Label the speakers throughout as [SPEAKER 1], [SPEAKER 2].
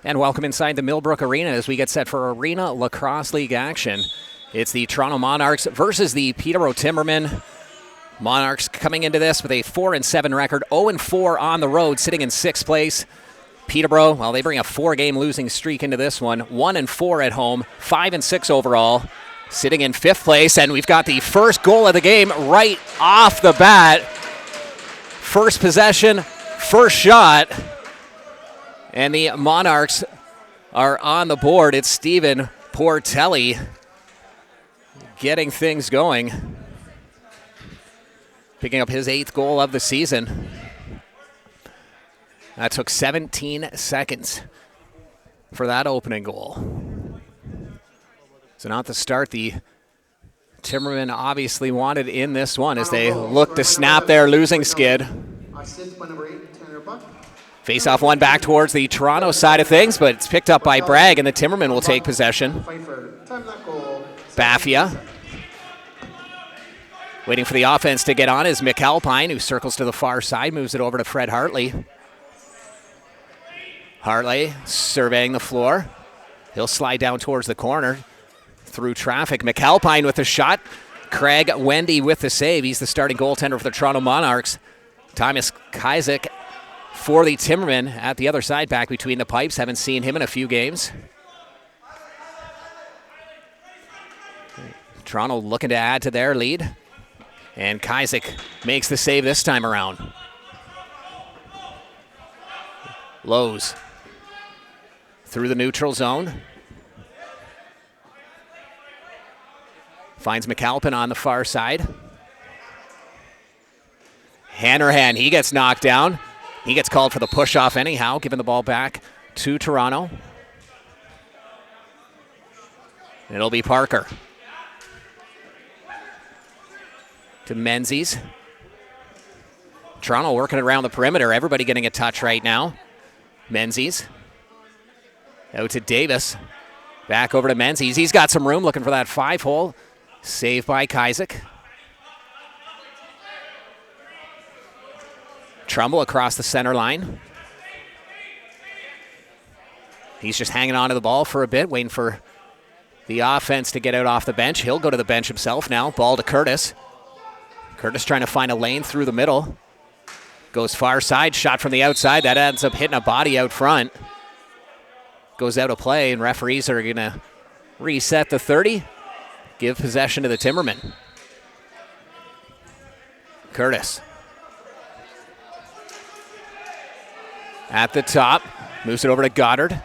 [SPEAKER 1] And welcome inside the Millbrook Arena as we get set for Arenalacrosseleague action. It's the Toronto Monarchs versus the Peterborough Timbermen. Monarchs coming into this with a 4-7 record, 0-4 on the road, sitting in 6th place. Peterborough, well, they bring a 4-game losing streak into this one, 1-4 at home, 5-6 overall, sitting in 5th place. And we've got the first goal of the game right off the bat. First possession, first shot. And the Monarchs are on the board. It's Stephen Portelli getting things going. Picking up his 8th goal of the season. That took 17 seconds for that opening goal. So not the start the Timbermen obviously wanted in this one as they look to snap their losing skid. Face-off one back towards the Toronto side of things, but it's picked up by Bragg, and the Timbermen will take possession. Baffia. Waiting for the offense to get on is McAlpine, who circles to the far side, moves it over to Fred Hartley. Hartley surveying the floor. He'll slide down towards the corner through traffic. McAlpine with the shot. Craig Wendy with the save. He's the starting goaltender for the Toronto Monarchs. Thomas Kajzik for the Timbermen at the other side, back between the pipes. Haven't seen him in a few games. Toronto looking to add to their lead. And Kajzik makes the save this time around. Lowe's through the neutral zone. Finds McAlpin on the far side. Hanrahan, he gets knocked down. He gets called for the push-off anyhow, giving the ball back to Toronto. It'll be Parker. To Menzies. Toronto working around the perimeter. Everybody getting a touch right now. Menzies. Out to Davis. Back over to Menzies. He's got some room looking for that 5-hole. Saved by Kajzik. Trumbull across the center line. He's just hanging on to the ball for a bit, waiting for the offense to get out off the bench. He'll go to the bench himself now. Ball to Curtis. Curtis trying to find a lane through the middle. Goes far side, shot from the outside. That ends up hitting a body out front. Goes out of play, and referees are going to reset the 30. Give possession to the Timbermen. Curtis. At the top, moves it over to Goddard.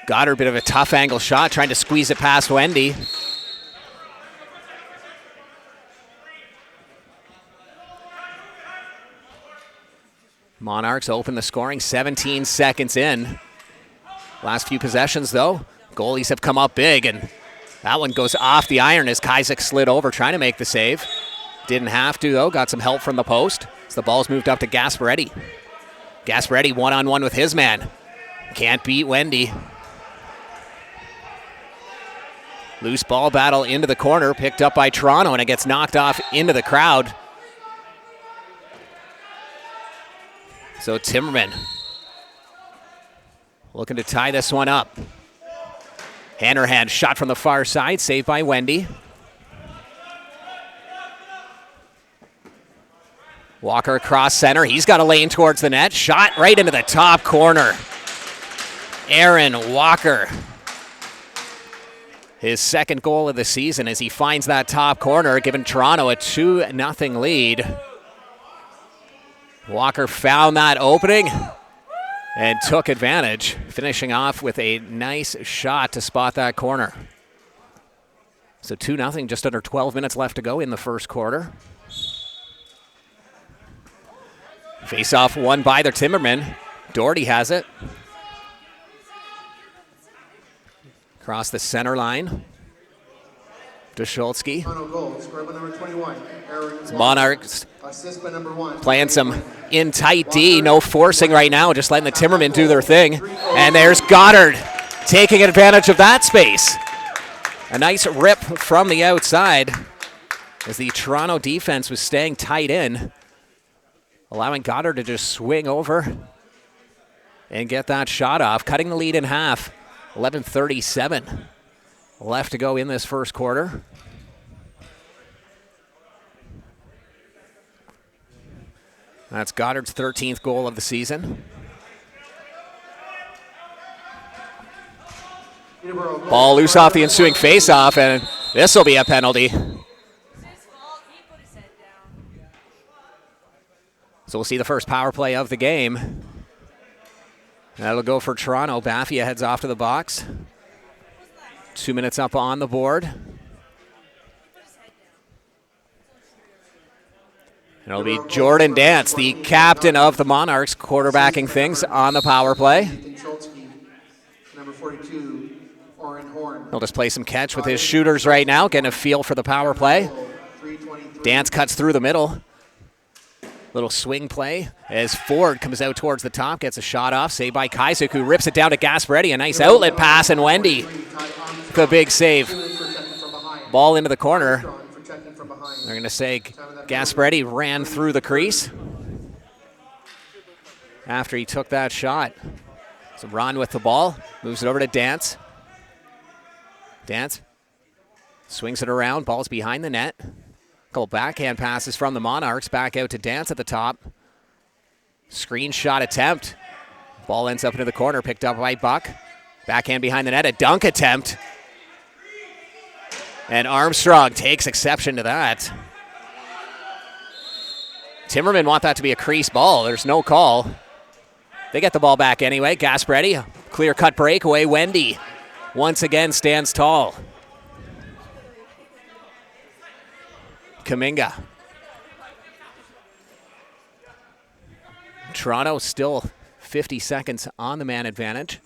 [SPEAKER 1] Goddard, bit of a tough angle shot, trying to squeeze it past Wendy. Monarchs open the scoring, 17 seconds in. Last few possessions, though, goalies have come up big, and that one goes off the iron as Kajzik slid over, trying to make the save. Didn't have to, though. Got some help from the post. So the ball's moved up to Gasparetti. Gasparetti one-on-one with his man. Can't beat Wendy. Loose ball battle into the corner, picked up by Toronto, and it gets knocked off into the crowd. So Timbermen looking to tie this one up. Hanrahan shot from the far side, saved by Wendy. Walker across center. He's got a lane towards the net. Shot right into the top corner. Aaron Walker. His 2nd goal of the season as he finds that top corner, giving Toronto a 2-0 lead. Walker found that opening and took advantage, finishing off with a nice shot to spot that corner. So 2-0, just under 12 minutes left to go in the first quarter. Face-off won by the Timbermen. Doherty has it. Across the center line. Duszolski. Monarchs playing some in tight D. No forcing right now, just letting the Timbermen do their thing. And there's Goddard taking advantage of that space. A nice rip from the outside as the Toronto defense was staying tight in, allowing Goddard to just swing over and get that shot off, cutting the lead in half. 11:37 left to go in this first quarter. That's Goddard's 13th goal of the season. Ball loose off the ensuing faceoff, and this will be a penalty. So we'll see the first power play of the game. That'll go for Toronto. Baffia heads off to the box. 2 minutes up on the board. And it'll be Jordan Dance, the captain of the Monarchs, quarterbacking things on the power play.
[SPEAKER 2] Number 42,
[SPEAKER 1] He'll just play some catch with his shooters right now, getting a feel for the power play. Dance cuts through the middle. Little swing play as Ford comes out towards the top, gets a shot off, saved by Kaisik, who rips it down to Gasparetti. A nice outlet pass, and Wendy with a big save. Ball into the corner. They're going to say Gasparetti ran through the crease after he took that shot. So Ron with the ball, moves it over to Dance. Dance swings it around, ball's behind the net. Couple backhand passes from the Monarchs, back out to Dance at the top. Screen shot attempt. Ball ends up into the corner, picked up by Buck. Backhand behind the net, a dunk attempt. And Armstrong takes exception to that. Timbermen want that to be a crease ball. There's no call. They get the ball back anyway. Gasparetti, clear-cut breakaway. Wendy once again stands tall. Kaminga. Toronto still 50 seconds on the man advantage.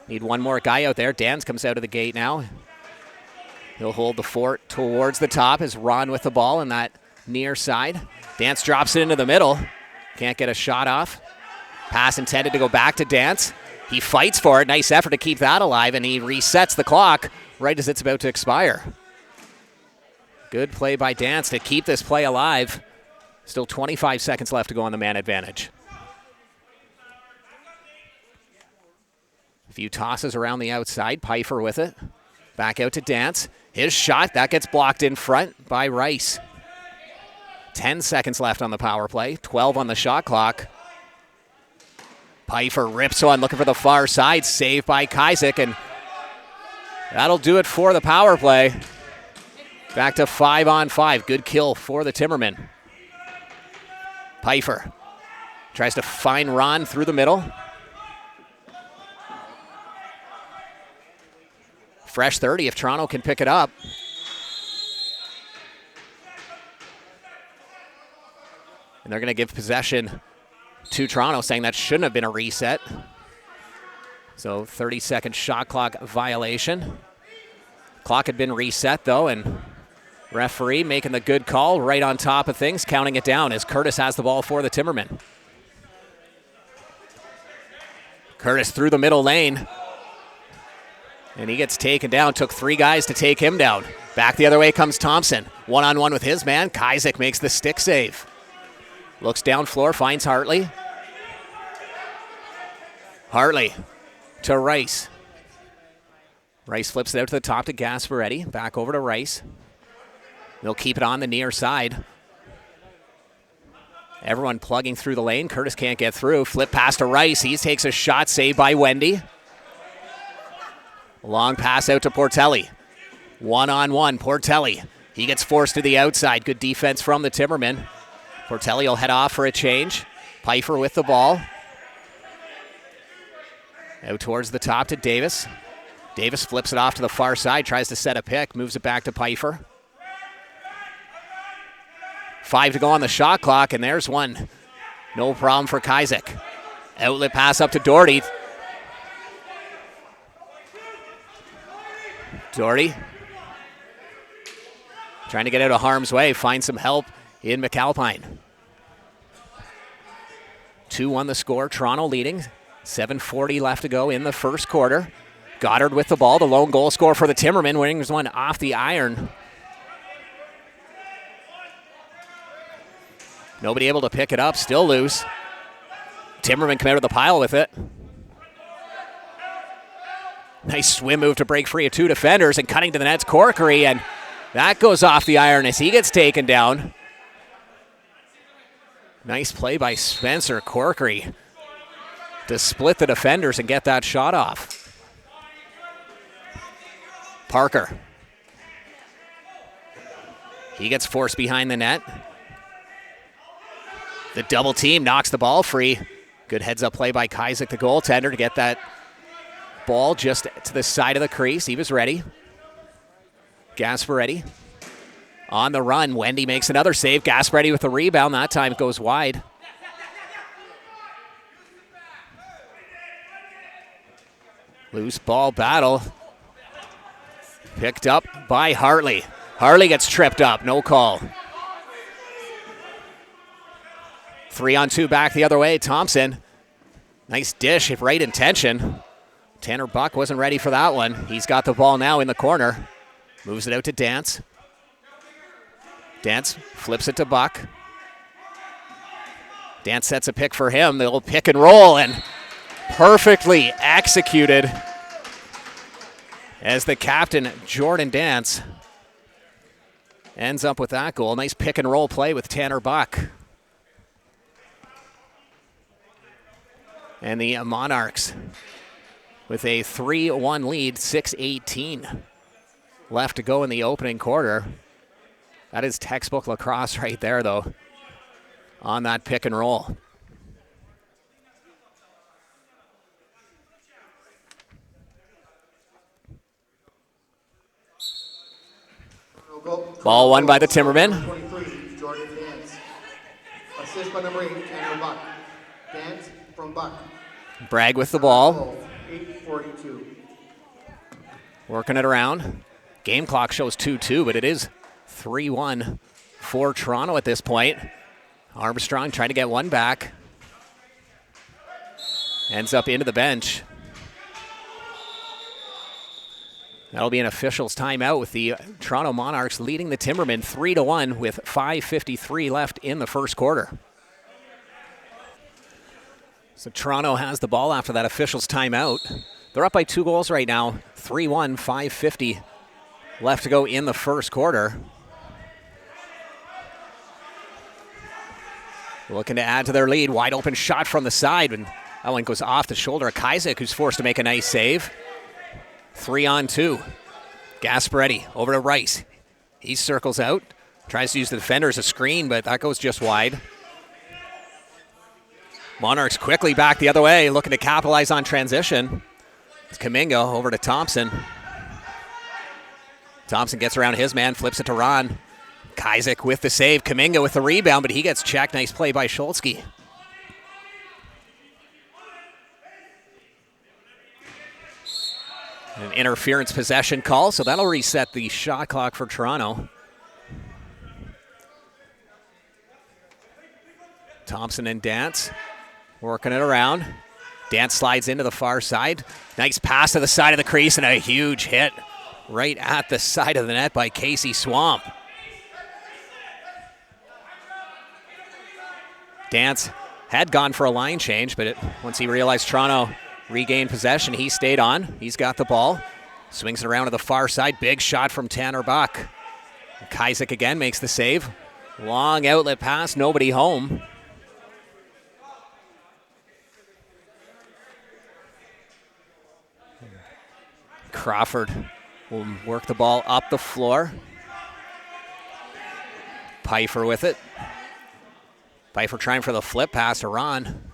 [SPEAKER 1] Need one more guy out there. Dans comes out of the gate now. He'll hold the fort towards the top as Ron with the ball in that near side. Dance drops it into the middle. Can't get a shot off. Pass intended to go back to Dance. He fights for it. Nice effort to keep that alive, and he resets the clock right as it's about to expire. Good play by Dance to keep this play alive. Still 25 seconds left to go on the man advantage. A few tosses around the outside. Pfeiffer with it. Back out to Dance. His shot, that gets blocked in front by Rice. 10 seconds left on the power play. 12 on the shot clock. Pfeiffer rips one, looking for the far side. Saved by Kaisik, and that'll do it for the power play. Back to 5-on-5. Good kill for the Timbermen. Pfeiffer tries to find Ron through the middle. Fresh 30 if Toronto can pick it up. And they're going to give possession to Toronto, saying that shouldn't have been a reset. So 30-second shot clock violation. Clock had been reset, though, and referee making the good call right on top of things, counting it down as Curtis has the ball for the Timbermen. Curtis through the middle lane. And he gets taken down. Took three guys to take him down. Back the other way comes Thompson. One-on-one with his man. Kaisik makes the stick save. Looks down floor, finds Hartley. Hartley to Rice. Rice flips it out to the top to Gasparetti. Back over to Rice. They'll keep it on the near side. Everyone plugging through the lane. Curtis can't get through. Flip pass to Rice. He takes a shot, saved by Wendy. Long pass out to Portelli. One-on-one, Portelli. He gets forced to the outside. Good defense from the Timbermen. Portelli will head off for a change. Pfeiffer with the ball. Out towards the top to Davis. Davis flips it off to the far side, tries to set a pick, moves it back to Pfeiffer. 5 to go on the shot clock, and there's one. No problem for Kaisik. Outlet pass up to Doherty. Doherty trying to get out of harm's way, find some help in McAlpine. 2-1 the score, Toronto leading. 7:40 left to go in the first quarter. Goddard with the ball, the lone goal scorer for the Timbermen, winning this one off the iron. Nobody able to pick it up, still loose. Timbermen come out of the pile with it. Nice swim move to break free of two defenders, and cutting to the net's Corkery, and that goes off the iron as he gets taken down. Nice play by Spencer Corkery to split the defenders and get that shot off. Parker. He gets forced behind the net. The double team knocks the ball free. Good heads-up play by Kazik, the goaltender, to get that ball just to the side of the crease. He was ready. Gasparetti on the run. Wendy makes another save. Gasparetti with the rebound. That time it goes wide. Loose ball battle. Picked up by Hartley. Hartley gets tripped up. No call. 3-on-2 back the other way. Thompson. Nice dish, right intention. Tanner Buck wasn't ready for that one. He's got the ball now in the corner. Moves it out to Dance. Dance flips it to Buck. Dance sets a pick for him. The old pick and roll, and perfectly executed as the captain, Jordan Dance, ends up with that goal. Nice pick and roll play with Tanner Buck. And the Monarchs with a 3-1 lead, 6:18 left to go in the opening quarter. That is textbook lacrosse right there, though, on that pick and roll. Ball won by the Timbermen.
[SPEAKER 2] 23, Jordan Dance. Assist by number 8, Tanner Buck. Dance from Buck.
[SPEAKER 1] Bragg with the ball.
[SPEAKER 2] 8:42.
[SPEAKER 1] Working it around. Game clock shows 2-2, but it is 3-1 for Toronto at this point. Armstrong trying to get one back. Ends up into the bench. That'll be an official's timeout with the Toronto Monarchs leading the Timbermen 3-1 with 5:53 left in the first quarter. So Toronto has the ball after that official's timeout. They're up by 2 goals right now. 3-1, 5:50 left to go in the first quarter. Looking to add to their lead. Wide open shot from the side, and that one goes off the shoulder of Kazik, who's forced to make a nice save. 3-on-2. Gasparetti over to Rice. He circles out. Tries to use the defender as a screen, but that goes just wide. Monarchs quickly back the other way, looking to capitalize on transition. It's Kaminga over to Thompson. Thompson gets around his man, flips it to Ron. Kazik with the save. Kaminga with the rebound, but he gets checked. Nice play by Schultzky. An interference possession call, so that'll reset the shot clock for Toronto. Thompson and Dance working it around. Dance slides into the far side. Nice pass to the side of the crease and a huge hit right at the side of the net by Casey Swamp. Dance had gone for a line change, but once he realized Toronto regained possession, he stayed on. He's got the ball. Swings it around to the far side. Big shot from Tanner Buck. Kazik again makes the save. Long outlet pass, nobody home. Crawford will work the ball up the floor. Pfeiffer with it. Pfeiffer trying for the flip pass to Ron.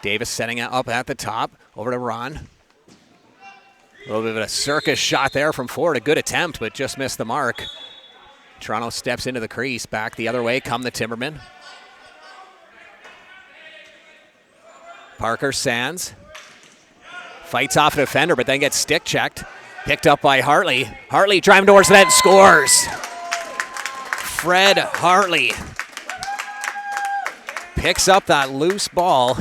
[SPEAKER 1] Davis setting it up at the top. Over to Ron. A little bit of a circus shot there from forward. A good attempt, but just missed the mark. Toronto steps into the crease. Back the other way come the Timbermen. Parker Sands. Fights off a defender, but then gets stick checked. Picked up by Hartley. Hartley driving towards the net and scores. Fred Hartley picks up that loose ball.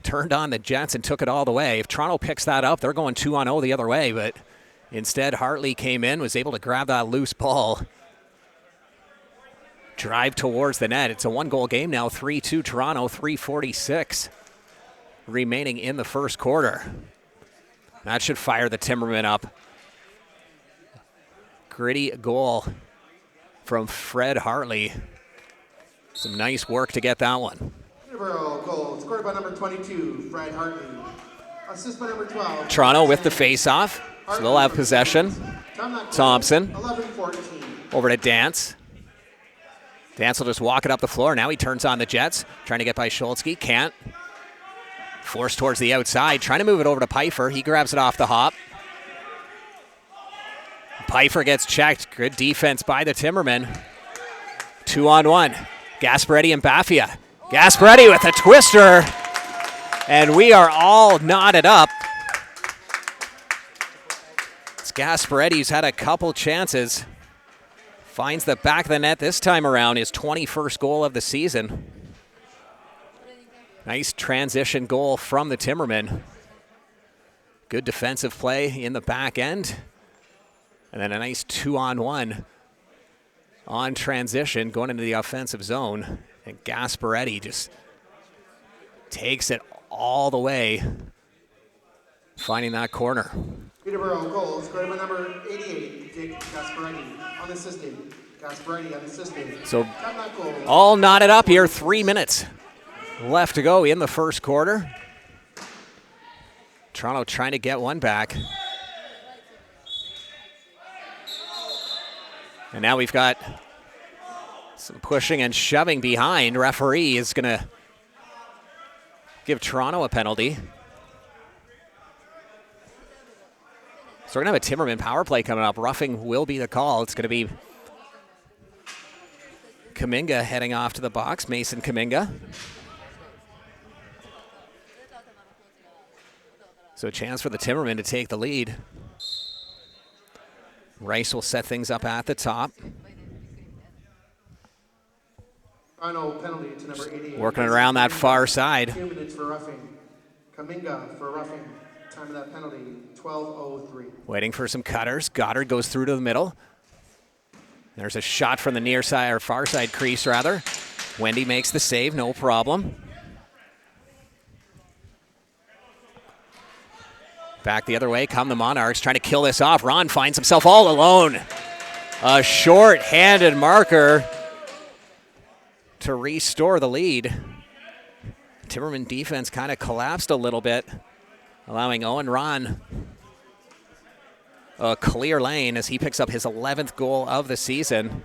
[SPEAKER 1] Turned on the Jets and took it all the way. If Toronto picks that up, they're going 2-0 the other way, but Instead, Hartley came in, was able to grab that loose ball, drive towards the net. It's a one-goal game now, 3-2 Toronto, 3:46 remaining in the first quarter. That should fire the Timbermen up. Gritty goal from Fred Hartley. Some nice work to get that one.
[SPEAKER 2] Peterborough goal scored by number 22, Fred Hartley. Assist by number 12.
[SPEAKER 1] Toronto with the face-off. So they'll have possession. Thompson
[SPEAKER 2] 11-14.
[SPEAKER 1] over to Dance. Dance will just walk it up the floor. Now he turns on the Jets, trying to get by Schultzke. Can't. Forced towards the outside, trying to move it over to Pfeiffer. He grabs it off the hop. Pfeiffer gets checked. Good defense by the Timbermen. 2-on-1. Gasparetti and Baffia. Gasparetti with a twister. And we are all knotted up. It's Gasparetti who's had a couple chances. Finds the back of the net this time around, his 21st goal of the season. Nice transition goal from the Timbermen. Good defensive play in the back end. And then a nice 2-on-1 on transition going into the offensive zone. And Gasparetti just takes it all the way, finding that corner.
[SPEAKER 2] Peterborough goal scored by number 88, Dick Gasparetti, unassisted. Gasparetti unassisted.
[SPEAKER 1] So all knotted up here, 3 minutes left to go in the first quarter. Toronto trying to get one back. And now we've got some pushing and shoving behind. Referee is going to give Toronto a penalty. So we're going to have a Timberman power play coming up. Roughing will be the call. It's going to be Kuminga heading off to the box. Mason Kuminga. So a chance for the Timbermen to take the lead. Rice will set things up at the top.
[SPEAKER 2] Final penalty to number 88.
[SPEAKER 1] Working around that far side.
[SPEAKER 2] 2 minutes for roughing. Kuminga for roughing. Time of that penalty, 12:03.
[SPEAKER 1] Waiting for some cutters. Goddard goes through to the middle. There's a shot from the near side, or far side crease rather. Wendy makes the save, no problem. Back the other way come the Monarchs, trying to kill this off. Ron finds himself all alone. A short-handed marker to restore the lead. Timberman defense kind of collapsed a little bit, allowing Owen Ron a clear lane as he picks up his 11th goal of the season.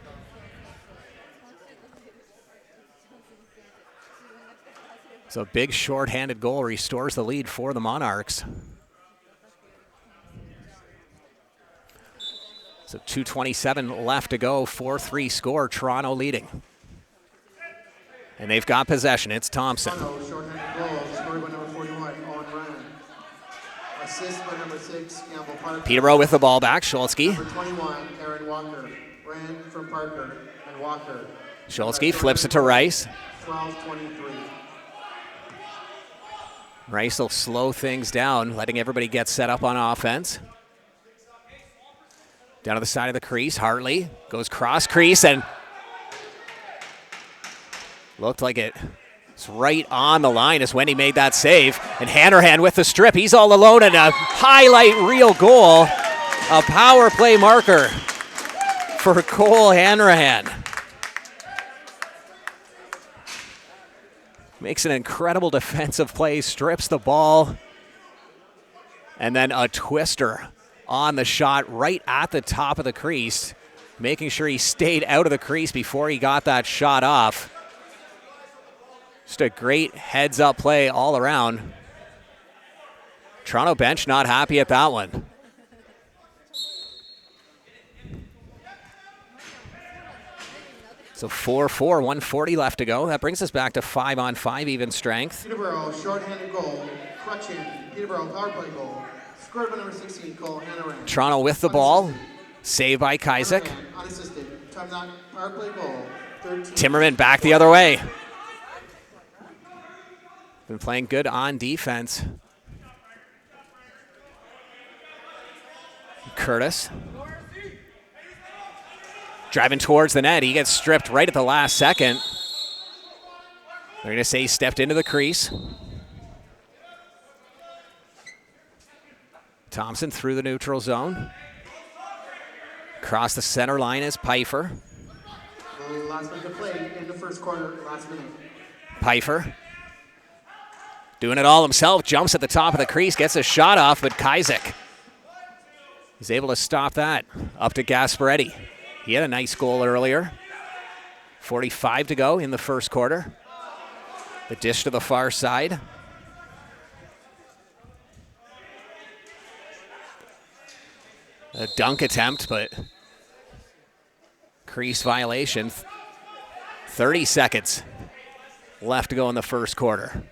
[SPEAKER 1] So a big short-handed goal restores the lead for the Monarchs. So 2:27 left to go, 4-3 score, Toronto leading. And they've got possession, it's Thompson.
[SPEAKER 2] Toronto, short-handed goal, scored by number 41, Owen Rand. Assist by number 6, Campbell Parker.
[SPEAKER 1] Peterborough with the ball back, Schultzke.
[SPEAKER 2] Number 21, Aaron Walker. Rand from Parker and Walker.
[SPEAKER 1] Schultzke flips it to Rice.
[SPEAKER 2] 12:23.
[SPEAKER 1] Rice will slow things down, letting everybody get set up on offense. Down to the side of the crease, Hartley goes cross crease and looked like it's right on the line as Wendy made that save. And Hanrahan with the strip, he's all alone and a highlight reel goal. A power play marker for Cole Hanrahan. Makes an incredible defensive play, strips the ball, and then a twister on the shot right at the top of the crease, making sure he stayed out of the crease before he got that shot off. Just a great heads-up play all around. Toronto bench not happy at that one. So 4-4, 140 left to go. That brings us back to 5-on-5 even strength.
[SPEAKER 2] Peterborough, short-handed goal, crutching. Peterborough, power play goal. Scored by number 16, Cole Hanrahan.
[SPEAKER 1] Toronto with the ball. Save by Kaizek.
[SPEAKER 2] Unassisted. Time knock, power play goal. 13.
[SPEAKER 1] Timberman back the other way. Been playing good on defense. Curtis. Driving towards the net. He gets stripped right at the last second. They're going to say he stepped into the crease. Thompson through the neutral zone. Across the center line is Pfeiffer.
[SPEAKER 2] Last minute to play in the first quarter, last minute.
[SPEAKER 1] Pfeiffer doing it all himself, jumps at the top of the crease, gets a shot off, but Kajzek is able to stop that. Up to Gasparetti. He had a nice goal earlier. 45 to go in the first quarter. The dish to the far side. A dunk attempt, but crease violation. 30 seconds left to go in the first quarter.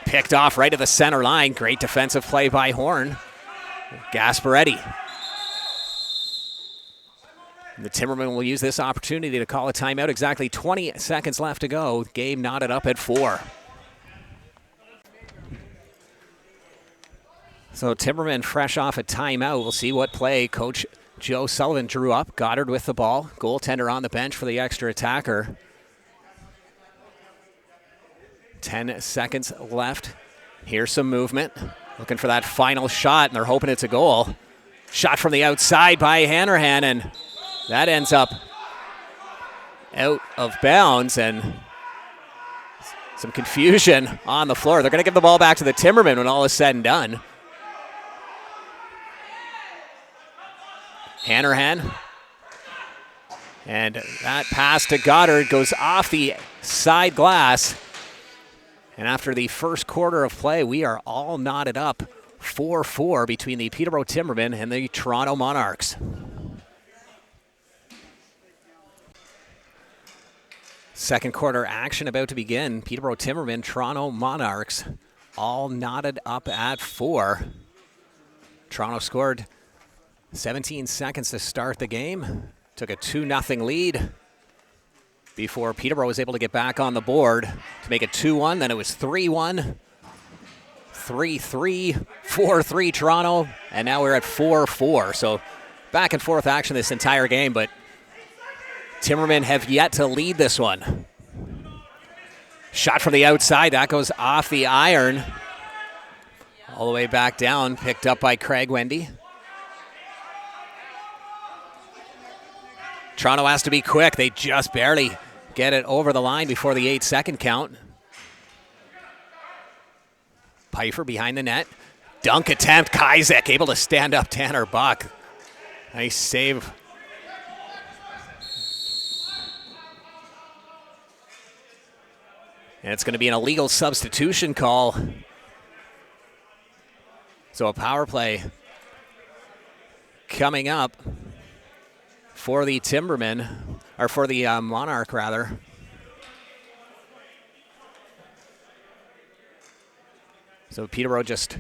[SPEAKER 1] Picked off right at the center line. Great defensive play by Horn. Gasparetti. The Timbermen will use this opportunity to call a timeout. Exactly 20 seconds left to go. Game knotted up at 4. So Timbermen fresh off a timeout. We'll see what play Coach Joe Sullivan drew up. Goddard with the ball. Goaltender on the bench for the extra attacker. 10 seconds left. Here's some movement. Looking for that final shot, and they're hoping it's a goal. Shot from the outside by Hanrahan, and that ends up out of bounds, and some confusion on the floor. They're going to give the ball back to the Timbermen when all is said and done. Hanrahan. And that pass to Goddard goes off the side glass. And after the first quarter of play, we are all knotted up 4-4 between the Peterborough Timbermen and the Toronto Monarchs. Second quarter action about to begin. Peterborough Timbermen, Toronto Monarchs, all knotted up at 4. Toronto scored 17 seconds to start the game. Took a 2-0 lead before Peterborough was able to get back on the board to make it 2-1. Then it was 3-1, 3-3, 4-3 Toronto, and now we're at 4-4. So back and forth action this entire game, but Timbermen have yet to lead this one. Shot from the outside, that goes off the iron. All the way back down, picked up by Craig Wendy. Toronto has to be quick. They just barely get it over the line before the 8-second count. Pfeiffer behind the net. Dunk attempt. Kajzek able to stand up Tanner Buck. Nice save. And it's going to be an illegal substitution call. So a power play coming up for the Timbermen, or for the Monarch, rather. So Peterborough just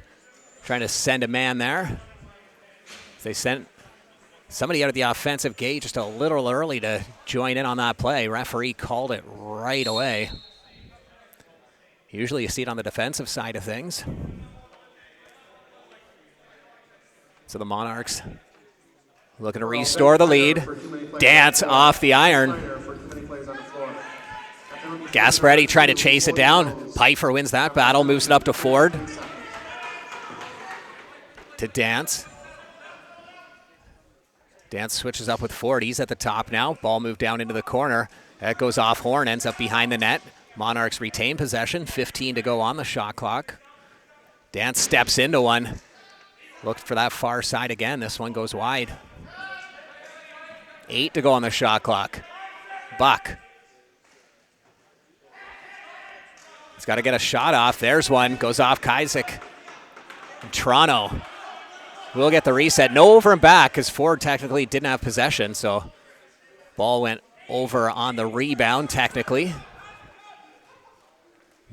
[SPEAKER 1] trying to send a man there. They sent somebody out of the offensive gate just a little early to join in on that play. Referee called it right away. Usually you see it on the defensive side of things. So the Monarchs looking to restore the lead. Dance off the iron. Gasparetti trying to chase it down. Pfeiffer wins that battle, moves it up to Ford. To Dance. Dance switches up with Ford. He's at the top now. Ball moved down into the corner. That goes off Horn, ends up behind the net. Monarchs retain possession. 15 to go on the shot clock. Dance steps into one. Looked for that far side again. This one goes wide. 8 to go on the shot clock. Buck. He's got to get a shot off. There's one. Goes off Kajzek. Toronto will get the reset. No over and back because Ford technically didn't have possession. So ball went over on the rebound technically.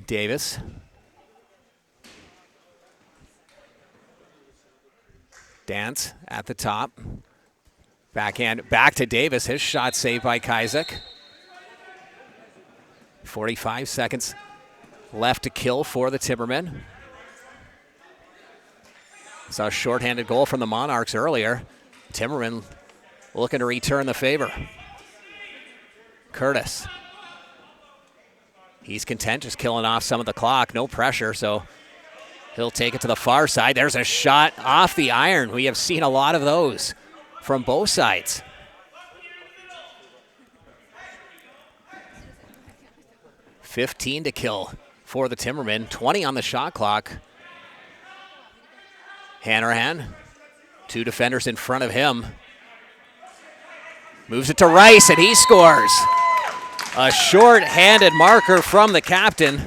[SPEAKER 1] Davis. Dance at the top. Backhand back to Davis. His shot saved by Kajzek. 45 seconds left to kill for the Timbermen. Saw a shorthanded goal from the Monarchs earlier. Timbermen looking to return the favor. Curtis. He's content just killing off some of the clock. No pressure, so he'll take it to the far side. There's a shot off the iron. We have seen a lot of those from both sides. $15 to kill for the Timbermen. 20 on the shot clock. Hanrahan, 2 defenders in front of him. Moves it to Rice, and he scores. A short-handed marker from the captain,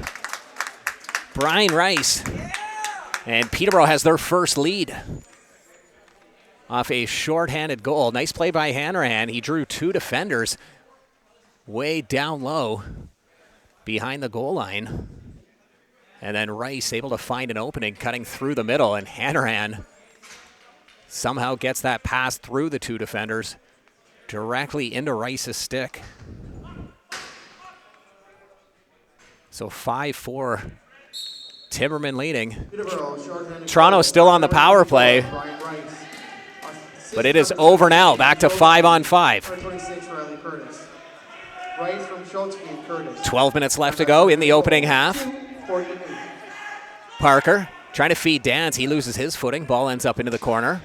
[SPEAKER 1] Brian Rice. And Peterborough has their first lead off a short-handed goal. Nice play by Hanrahan. He drew 2 defenders way down low behind the goal line. And then Rice able to find an opening, cutting through the middle, and Hanrahan somehow gets that pass through the 2 defenders directly into Rice's stick. So 5-4, Timbermen leading. Toronto still on the power play, but it is over now. Back to 5-on-5. 12 minutes left to go in the opening half. Parker trying to feed Dance. He loses his footing. Ball ends up into the corner.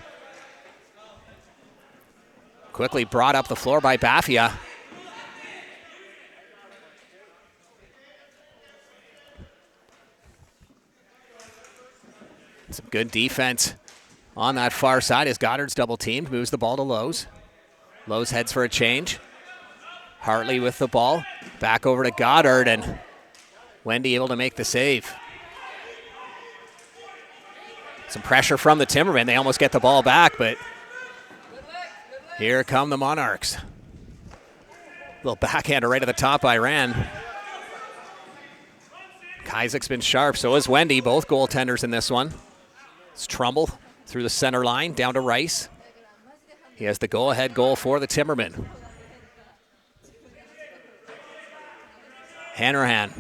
[SPEAKER 1] Quickly brought up the floor by Baffia. Some good defense on that far side as Goddard's double teamed. Moves the ball to Lowe's. Lowe's heads for a change. Hartley with the ball. Back over to Goddard, and Wendy able to make the save. Some pressure from the Timbermen. They almost get the ball back, but here come the Monarchs. Little backhander right at the top by Rand. Isaac's been sharp, so is Wendy. Both goaltenders in this one. It's Trumbull through the center line, down to Rice. He has the go-ahead goal for the Timbermen. Hanrahan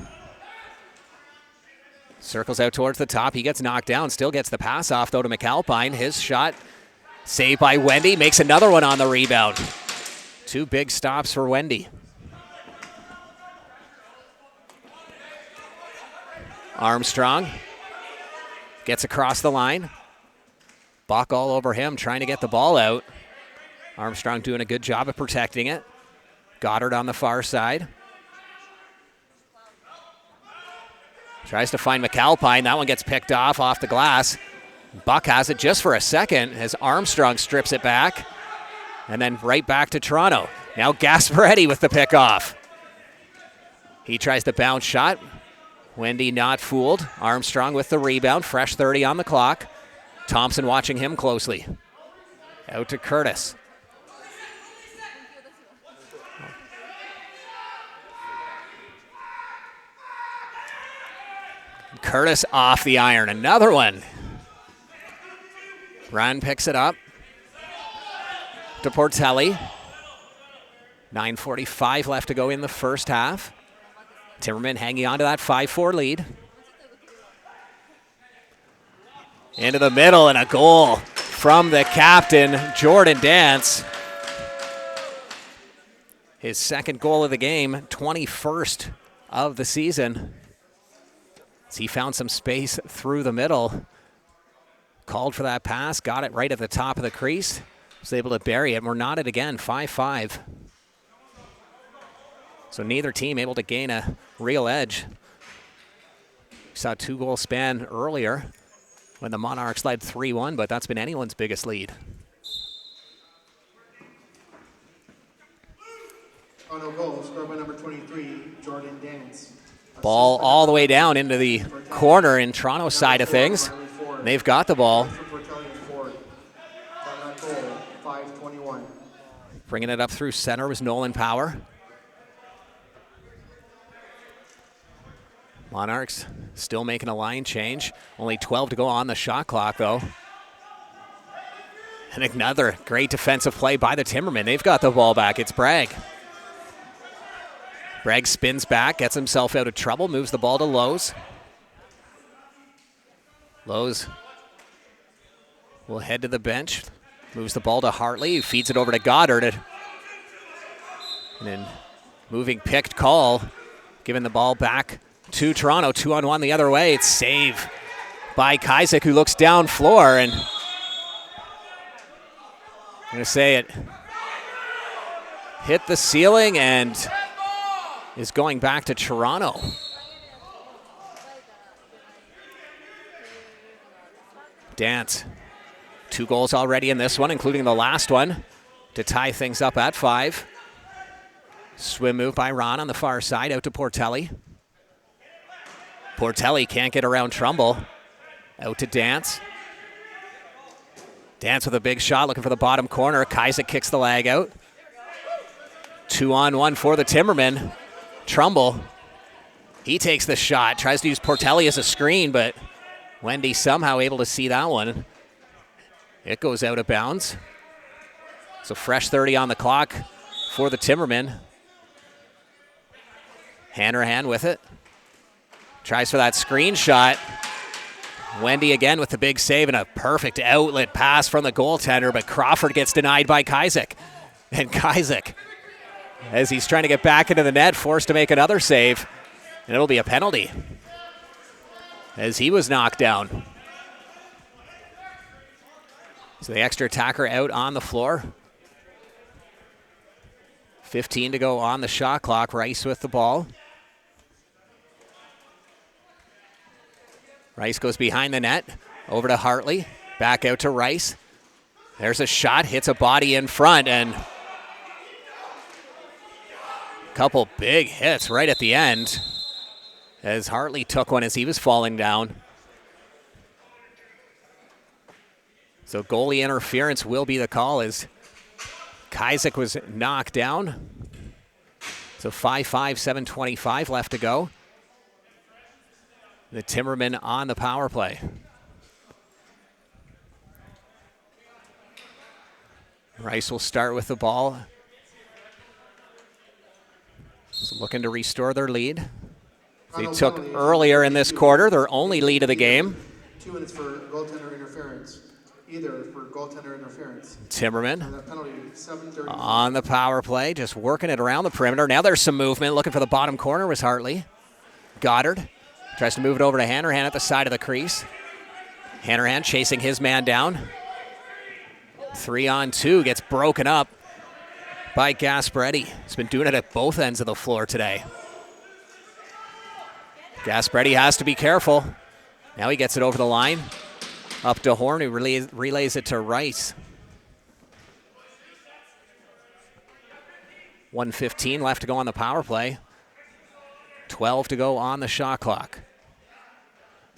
[SPEAKER 1] circles out towards the top. He gets knocked down, still gets the pass off, though, to McAlpine. His shot saved by Wendy. Makes another one on the rebound. 2 big stops for Wendy. Armstrong gets across the line. Buck all over him, trying to get the ball out. Armstrong doing a good job of protecting it. Goddard on the far side. Tries to find McAlpine. That one gets picked off the glass. Buck has it just for a second as Armstrong strips it back. And then right back to Toronto. Now Gasparetti with the pickoff. He tries to bounce shot. Wendy not fooled. Armstrong with the rebound. Fresh 30 on the clock. Thompson watching him closely. Out to Curtis. Curtis off the iron. Another one. Ryan picks it up to Portelli. 9:45 left to go in the first half. Timbermen hanging on to that 5-4 lead. Into the middle, and a goal from the captain, Jordan Dance. His second goal of the game, 21st of the season. As he found some space through the middle. Called for that pass, got it right at the top of the crease. Was able to bury it. We're knotted again, 5-5. So neither team able to gain a real edge. We saw a 2-goal span earlier when the Monarchs led 3-1, but that's been anyone's biggest lead.
[SPEAKER 2] Toronto goal, scored by number 23, Jordan Dance.
[SPEAKER 1] Ball all the way down into the corner in Toronto's side of things. They've got the ball. Bringing it up through center was Nolan Power. Monarchs still making a line change. Only 12 to go on the shot clock, though. And another great defensive play by the Timbermen. They've got the ball back. It's Bragg. Bragg spins back, gets himself out of trouble, moves the ball to Lowe's. Lowe's will head to the bench. Moves the ball to Hartley, who feeds it over to Goddard. And then moving picked call, giving the ball back to Toronto. 2-on-1 the other way. It's save by Kaisick, who looks down floor. And I'm going to say it hit the ceiling and is going back to Toronto. Dance. 2 goals already in this one, including the last one, to tie things up at 5. Swim move by Ron on the far side, out to Portelli. Portelli can't get around Trumbull. Out to Dance. Dance with a big shot, looking for the bottom corner. Kaisick kicks the leg out. 2-on-1 for the Timbermen. Trumbull, he takes the shot, tries to use Portelli as a screen, but Wendy somehow able to see that one. It goes out of bounds. So fresh 30 on the clock for the Timbermen. Hanrahan with it. Tries for that screen shot. Wendy again with the big save and a perfect outlet pass from the goaltender, but Crawford gets denied by Kaisick. And Kaisick, as he's trying to get back into the net, forced to make another save. And it'll be a penalty as he was knocked down. So the extra attacker out on the floor. 15 to go on the shot clock. Rice with the ball. Rice goes behind the net. Over to Hartley. Back out to Rice. There's a shot. Hits a body in front. And a couple big hits right at the end, as Hartley took one as he was falling down. So goalie interference will be the call as Kaisick was knocked down. So 5-5, 7:25 left to go. The Timbermen on the power play. Rice will start with the ball. So looking to restore their lead. They took earlier in this quarter their only lead of the game.
[SPEAKER 2] 2 minutes for goaltender interference. Either for goaltender interference.
[SPEAKER 1] Timbermen
[SPEAKER 2] Penalty, 7:30.
[SPEAKER 1] on the power play, just working it around the perimeter. Now there's some movement. Looking for the bottom corner was Hartley. Goddard tries to move it over to Hanrahan at the side of the crease. Hanrahan chasing his man down. 3-on-2 gets broken up by Gasparetti. He's been doing it at both ends of the floor today. Gasparetti has to be careful. Now he gets it over the line. Up to Horn, who relays it to Rice. 1:15 left to go on the power play. 12 to go on the shot clock.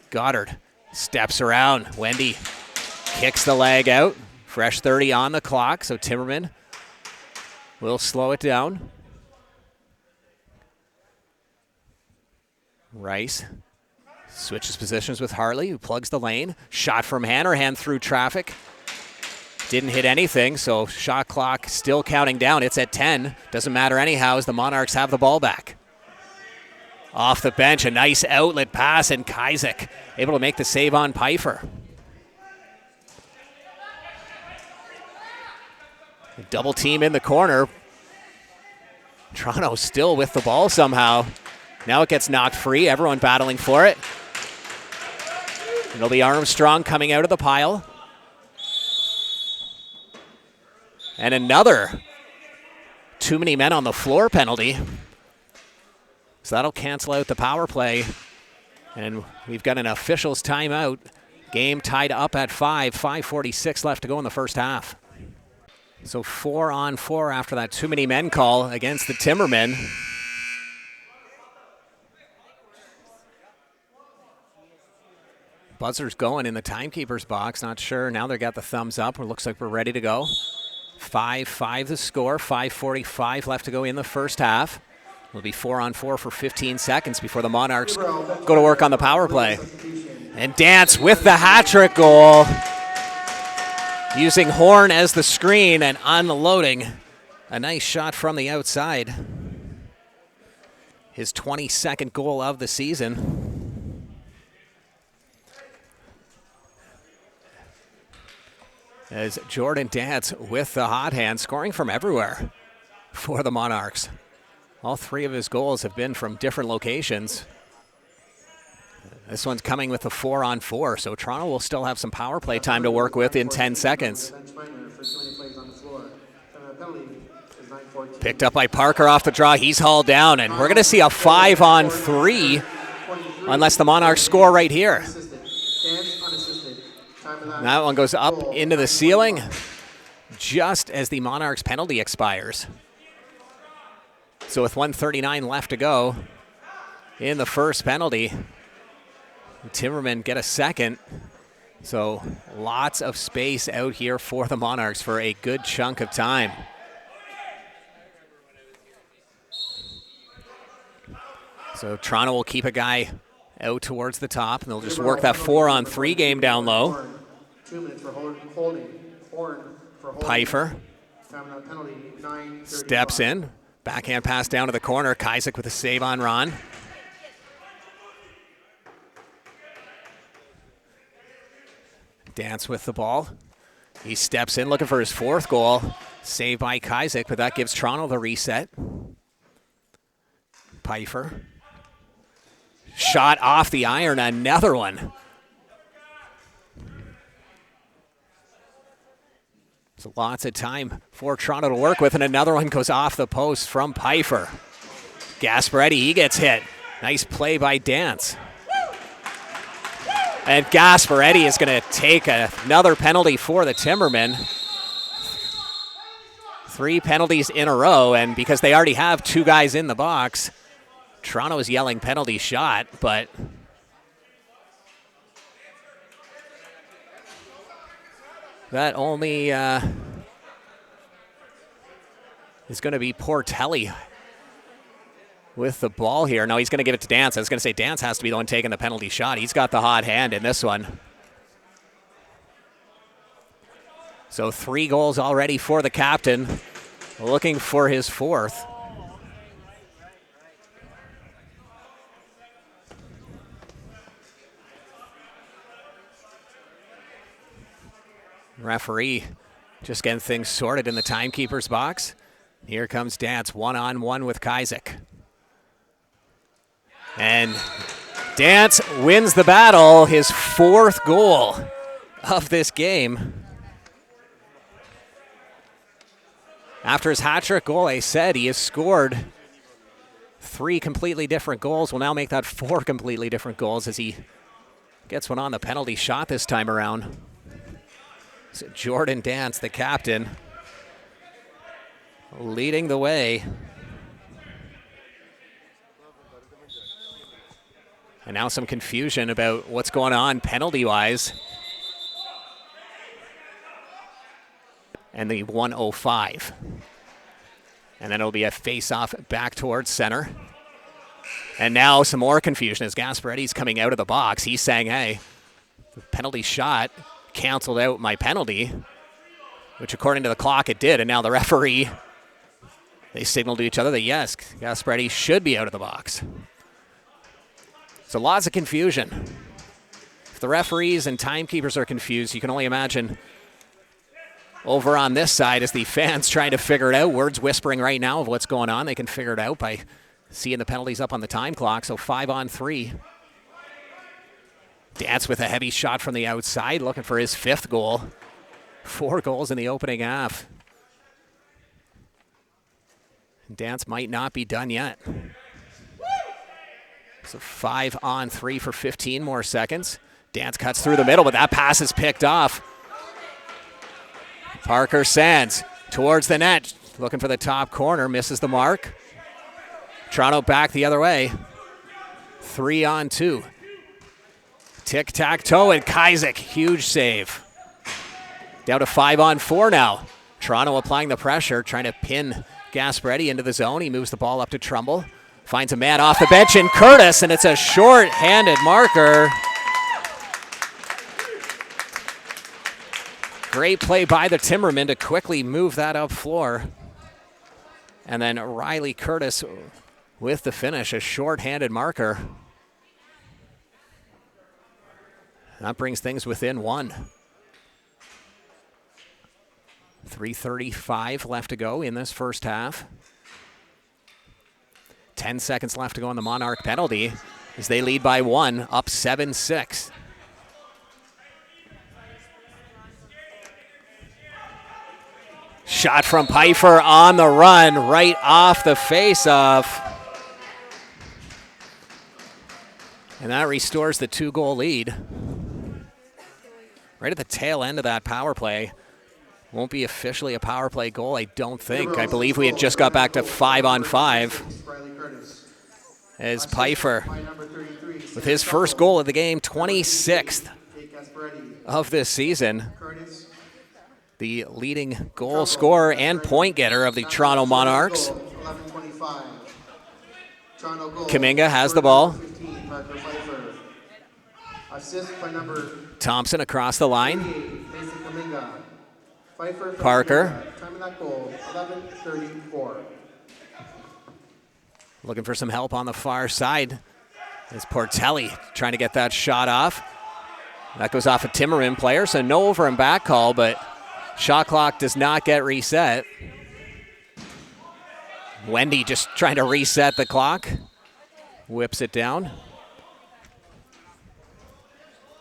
[SPEAKER 1] Goddard steps around. Wendy kicks the leg out. Fresh 30 on the clock, so Timbermen will slow it down. Rice switches positions with Hartley, who plugs the lane. Shot from Hanrahan through traffic. Didn't hit anything, so shot clock still counting down. It's at 10. Doesn't matter anyhow as the Monarchs have the ball back. Off the bench, a nice outlet pass, and Kaisick able to make the save on Pfeiffer. A double team in the corner. Toronto still with the ball somehow. Now it gets knocked free. Everyone battling for it. It'll be Armstrong coming out of the pile. And another too many men on the floor penalty. So that'll cancel out the power play. And we've got an officials timeout. Game tied up at 5. 5:46 left to go in the first half. So 4-on-4 after that too many men call against the Timbermen. Buzzer's going in the timekeeper's box. Not sure. Now they got the thumbs up. It looks like we're ready to go. 5-5 the score. 5:45 left to go in the first half. It'll be 4-on-4 for 15 seconds before the Monarchs go to work on the power play. And Dance with the hat-trick goal. Using Horn as the screen and unloading a nice shot from the outside. His 22nd goal of the season. as Jordan Dance with the hot hand, scoring from everywhere for the Monarchs. All 3 of his goals have been from different locations. This one's coming with a 4-on-4, so Toronto will still have some power play time to work with in 10 seconds. Picked up by Parker off the draw. He's hauled down, and we're going to see a 5-on-3 unless the Monarchs score right here. That one goes up into the ceiling just as the Monarchs penalty expires. So with 1:39 left to go in the first penalty, the Timbermen get a second. So lots of space out here for the Monarchs for a good chunk of time. So Toronto will keep a guy out towards the top, and they'll just work that 4-on-3 game down low.
[SPEAKER 2] 2 minutes for holding.
[SPEAKER 1] Pfeiffer steps in. Backhand pass down to the corner. Kaisick with a save on Ron. Dance with the ball. He steps in looking for his 4th goal. Saved by Kaisick, but that gives Toronto the reset. Pfeiffer. Shot off the iron, another one. So lots of time for Toronto to work with, and another one goes off the post from Pfeiffer. Gasparetti, he gets hit. Nice play by Dance. And Gasparetti is going to take another penalty for the Timbermen. 3 penalties in a row, and because they already have 2 guys in the box, Toronto is yelling penalty shot, but that only is going to be Portelli with the ball here. No, he's going to give it to Dance. I was going to say Dance has to be the one taking the penalty shot. He's got the hot hand in this one. So 3 goals already for the captain, looking for his 4th. Referee just getting things sorted in the timekeeper's box. Here comes Dance, 1-on-1 with Kaisick. And Dance wins the battle, his 4th goal of this game. After his hat-trick goal, I said he has scored 3 completely different goals. Will now make that 4 completely different goals as he gets one on the penalty shot this time around. So Jordan Dance, the captain, leading the way. And now some confusion about what's going on penalty-wise. And the 1:05. And then it'll be a face-off back towards center. And now some more confusion as Gasparetti's coming out of the box. He's saying, hey, the penalty shot canceled out my penalty, which according to the clock it did, and now the referee, they signaled to each other that yes, Gasparetti should be out of the box. So lots of confusion. If the referees and timekeepers are confused, you can only imagine over on this side as the fans trying to figure it out. Words whispering right now of what's going on. They can figure it out by seeing the penalties up on the time clock, so 5-on-3. Dance with a heavy shot from the outside, looking for his 5th goal. 4 goals in the opening half. Dance might not be done yet. So 5-on-3 for 15 more seconds. Dance cuts through the middle, but that pass is picked off. Parker Sands towards the net, looking for the top corner, misses the mark. Toronto back the other way. 3-on-2. Tic-tac-toe, and Kaisick, huge save. Down to 5-on-4 now. Toronto applying the pressure, trying to pin Gasparetti into the zone. He moves the ball up to Trumbull. Finds a man off the bench in Curtis, and it's a short-handed marker. Great play by the Timbermen to quickly move that up floor. And then Riley Curtis with the finish, a short-handed marker. That brings things within 1. 3:35 left to go in this first half. 10 seconds left to go on the Monarch penalty as they lead by 1, up 7-6. Shot from Pfeiffer on the run, right off the face-off. And that restores the 2-goal lead. Right at the tail end of that power play. Won't be officially a power play goal, I don't think. I believe we had just got back to 5-on-5. As Pfeiffer, with his first goal of the game, 26th of this seaon, the leading goal scorer and point getter of the Toronto Monarchs. Kaminga has the ball. Thompson across the line. Parker. Looking for some help on the far side. It's Portelli trying to get that shot off. That goes off a Timbermen player, so no over and back call, but shot clock does not get reset. Wendy just trying to reset the clock. Whips it down.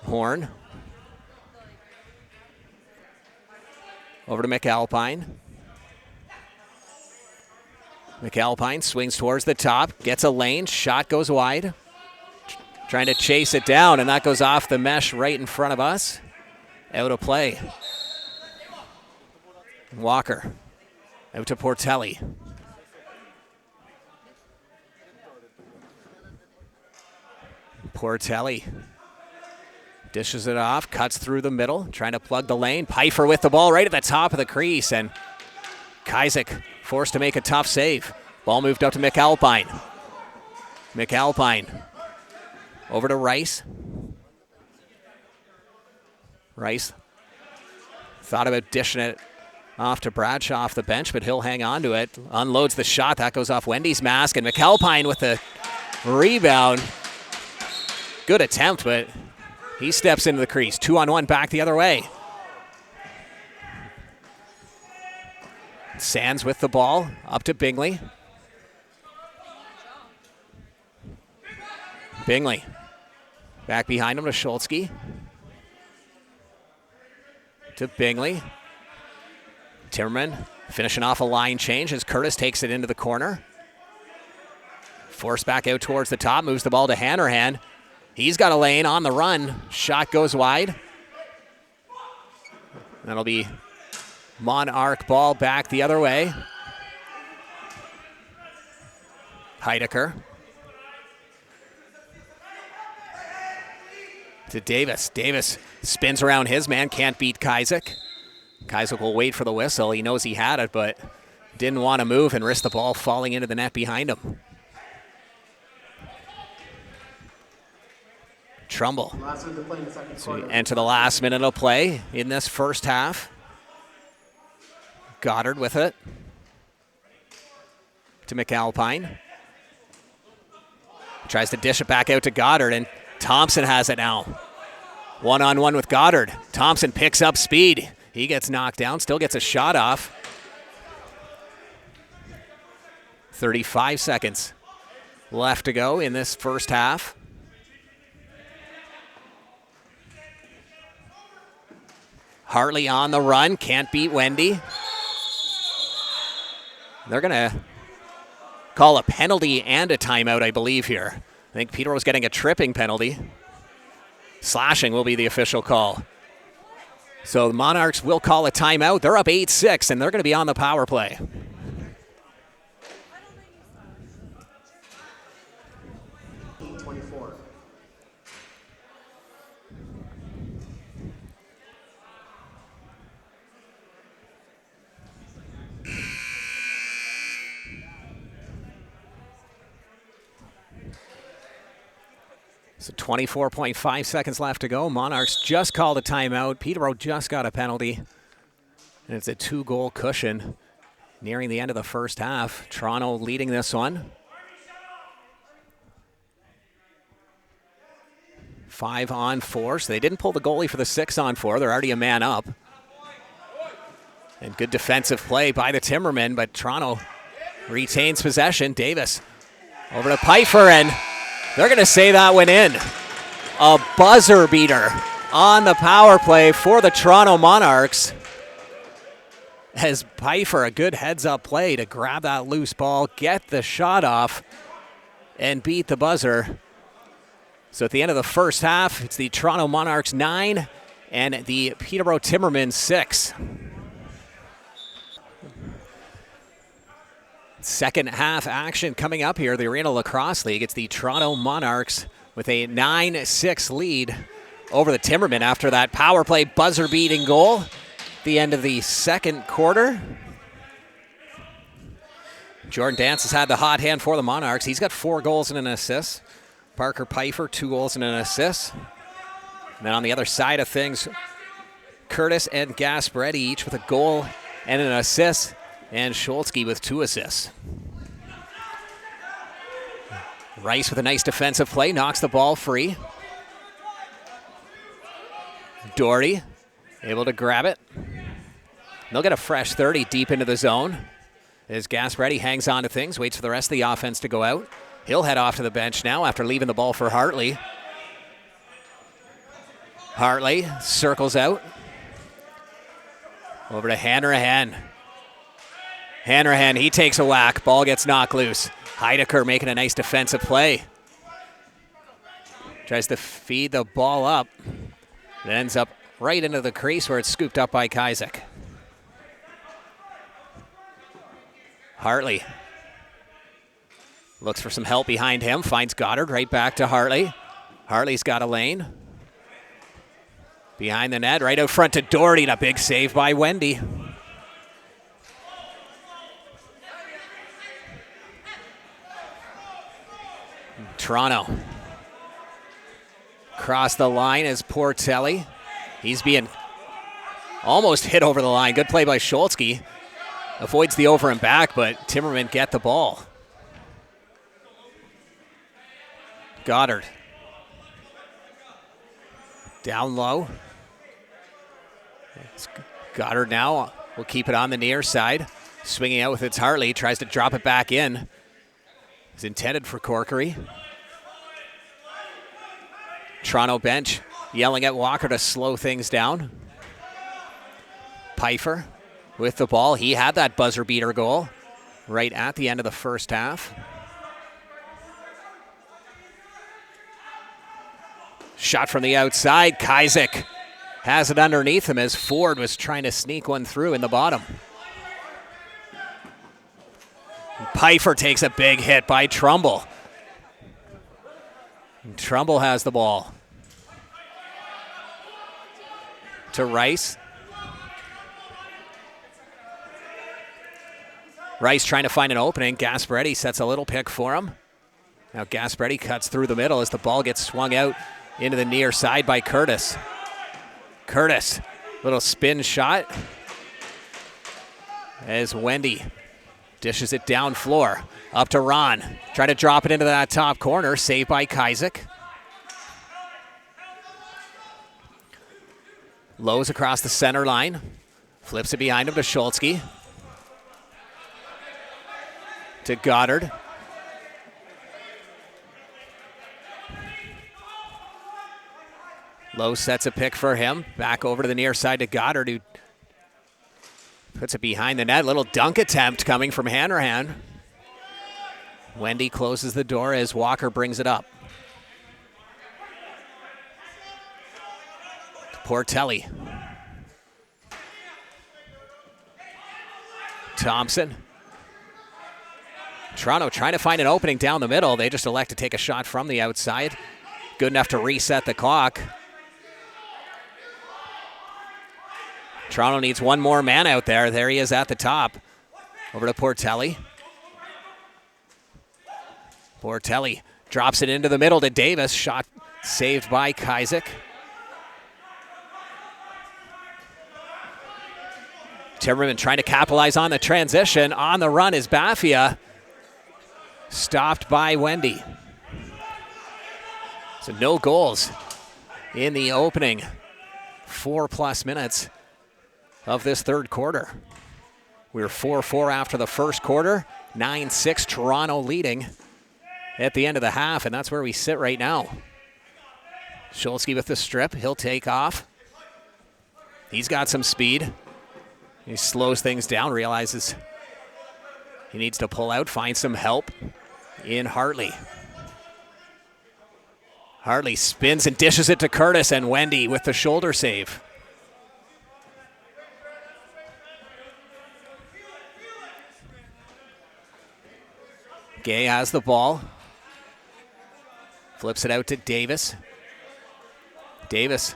[SPEAKER 1] Horn. Over to McAlpine. McAlpine swings towards the top, gets a lane, shot goes wide. Trying to chase it down, and that goes off the mesh right in front of us. Out of play. Walker. Out to Portelli. Portelli dishes it off, cuts through the middle, trying to plug the lane. Pfeiffer with the ball right at the top of the crease, and Kazik forced to make a tough save. Ball moved up to McAlpine. McAlpine over to Rice. Rice thought about dishing it off to Bradshaw off the bench, but he'll hang on to it. Unloads the shot. That goes off Wendy's mask, and McAlpine with the rebound. Good attempt, but he steps into the crease. 2-on-1 back the other way. Sands with the ball. Up to Bingley. Bingley. Back behind him to Schultzke. To Bingley. Timmerman finishing off a line change as Curtis takes it into the corner. Forced back out towards the top. Moves the ball to Hanrahan. He's got a lane on the run. Shot goes wide. That'll be Monarch ball back the other way. Heidecker. To Davis. Davis spins around his man. Can't beat Kazik. Kazik will wait for the whistle. He knows he had it, but didn't want to move and risk the ball falling into the net behind him. Trumbull. So we enter the last minute of play in this first half. Goddard with it. To McAlpine. Tries to dish it back out to Goddard, and Thompson has it now. 1-on-1 with Goddard. Thompson picks up speed. He gets knocked down, still gets a shot off. 35 seconds left to go in this first half. Hartley on the run, can't beat Wendy. They're going to call a penalty and a timeout, I believe, here. I think Peterborough's getting a tripping penalty. Slashing will be the official call. So the Monarchs will call a timeout. They're up 8-6, and they're going to be on the power play. So 24.5 seconds left to go. Monarchs just called a timeout. Peterborough just got a penalty. And it's a 2-goal cushion nearing the end of the first half. Toronto leading this one. 5-on-4. So they didn't pull the goalie for the 6-on-4. They're already a man up. And good defensive play by the Timbermen, but Toronto retains possession. Davis over to Pfeiffer, and they're going to say that went in. A buzzer beater on the power play for the Toronto Monarchs. As Pfeiffer, a good heads-up play to grab that loose ball, get the shot off, and beat the buzzer. So at the end of the first half, it's the Toronto Monarchs 9 and the Peterborough Timbermen 6. Second half action coming up here, the Arenalacrosseleague. It's the Toronto Monarchs with a 9-6 lead over the Timbermen after that power play buzzer-beating goal at the end of the second quarter. Jordan Dance has had the hot hand for the Monarchs. He's got 4 goals and an assist. Parker Pfeiffer, 2 goals and an assist. And then on the other side of things, Curtis and Gasparetti each with a goal and an assist, and Scholzke with 2 assists. Rice with a nice defensive play, knocks the ball free. Doherty able to grab it. They'll get a fresh 30 deep into the zone as Gasparetti hangs on to things, waits for the rest of the offense to go out. He'll head off to the bench now after leaving the ball for Hartley. Hartley circles out. Over to Hanrahan. Hanrahan, he takes a whack. Ball gets knocked loose. Heidecker making a nice defensive play. Tries to feed the ball up. It ends up right into the crease where it's scooped up by Kaizek. Hartley looks for some help behind him. Finds Goddard right back to Hartley. Hartley's got a lane. Behind the net, right out front to Doherty. And a big save by Wendy. Toronto. Cross the line is Portelli. He's being almost hit over the line. Good play by Scholzke. Avoids the over and back, but Timbermen get the ball. Goddard. Down low. Goddard now will keep it on the near side. Swinging out with its Hartley. Tries to drop it back in. It's intended for Corkery. Toronto bench yelling at Walker to slow things down. Pfeiffer with the ball. He had that buzzer beater goal right at the end of the first half. Shot from the outside. Kaizek has it underneath him as Ford was trying to sneak one through in the bottom. Pfeiffer takes a big hit by Trumbull. Trumbull has the ball. To Rice. Rice trying to find an opening. Gasparetti sets a little pick for him. Now Gasparetti cuts through the middle as the ball gets swung out into the near side by Curtis. Curtis, little spin shot. As Wendy dishes it down floor. Up to Ron. Trying to drop it into that top corner. Saved by Kaizek. Lowe's across the center line. Flips it behind him to Scholzke. To Goddard. Lowe sets a pick for him. Back over to the near side to Goddard, who puts it behind the net. Little dunk attempt coming from Hanrahan. Wendy closes the door as Walker brings it up. Portelli. Thompson. Toronto trying to find an opening down the middle. They just elect to take a shot from the outside. Good enough to reset the clock. Toronto needs one more man out there. There he is at the top. Over to Portelli. Portelli drops it into the middle to Davis. Shot saved by Kaizek. Timberman trying to capitalize on the transition. On the run is Baffia. Stopped by Wendy. So no goals in the opening 4+ minutes of this third quarter. We were 4-4 after the first quarter. 9-6, Toronto leading at the end of the half, and that's where we sit right now. Schultzky with the strip. He'll take off. He's got some speed. He slows things down, realizes he needs to pull out, find some help in Hartley. Hartley spins and dishes it to Curtis, and Wendy with the shoulder save. Gay has the ball. Flips it out to Davis. Davis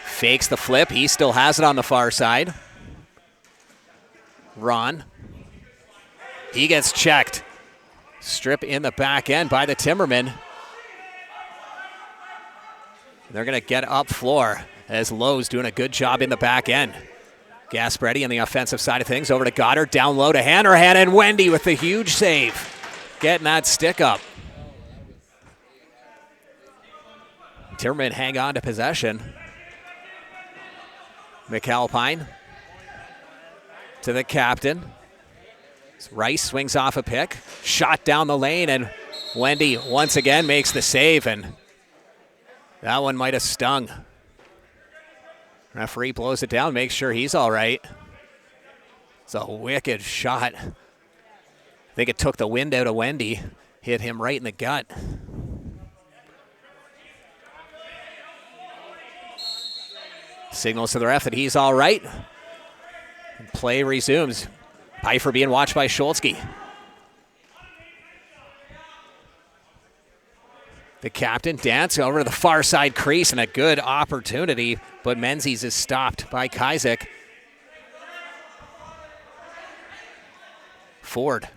[SPEAKER 1] fakes the flip. He still has it on the far side. Ron. He gets checked. Strip in the back end by the Timbermen. They're going to get up floor as Lowe's doing a good job in the back end. Gasparetti on the offensive side of things. Over to Goddard. Down low to Hanrahan, and Wendy with the huge save. Getting that stick up. Timbermen hang on to possession. McAlpine to the captain. Rice swings off a pick. Shot down the lane, and Wendy once again makes the save, and that one might have stung. Referee blows it down, makes sure he's all right. It's a wicked shot. I think it took the wind out of Wendy. Hit him right in the gut. Signals to the ref that he's all right. And play resumes. Pfeiffer being watched by Schultzky. The captain dancing over to the far side crease, and a good opportunity, but Menzies is stopped by Kazik. Ford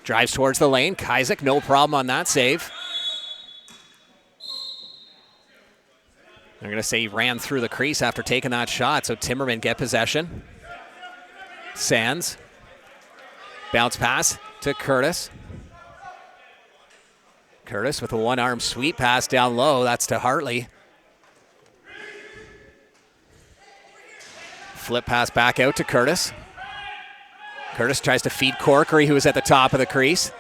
[SPEAKER 1] drives towards the lane. Kazik, no problem on that save. They're going to say he ran through the crease after taking that shot, so Timbermen get possession. Sands. Bounce pass to Curtis. Curtis with a one-arm sweep pass down low. That's to Hartley. Flip pass back out to Curtis. Curtis tries to feed Corkery, who is at the top of the crease.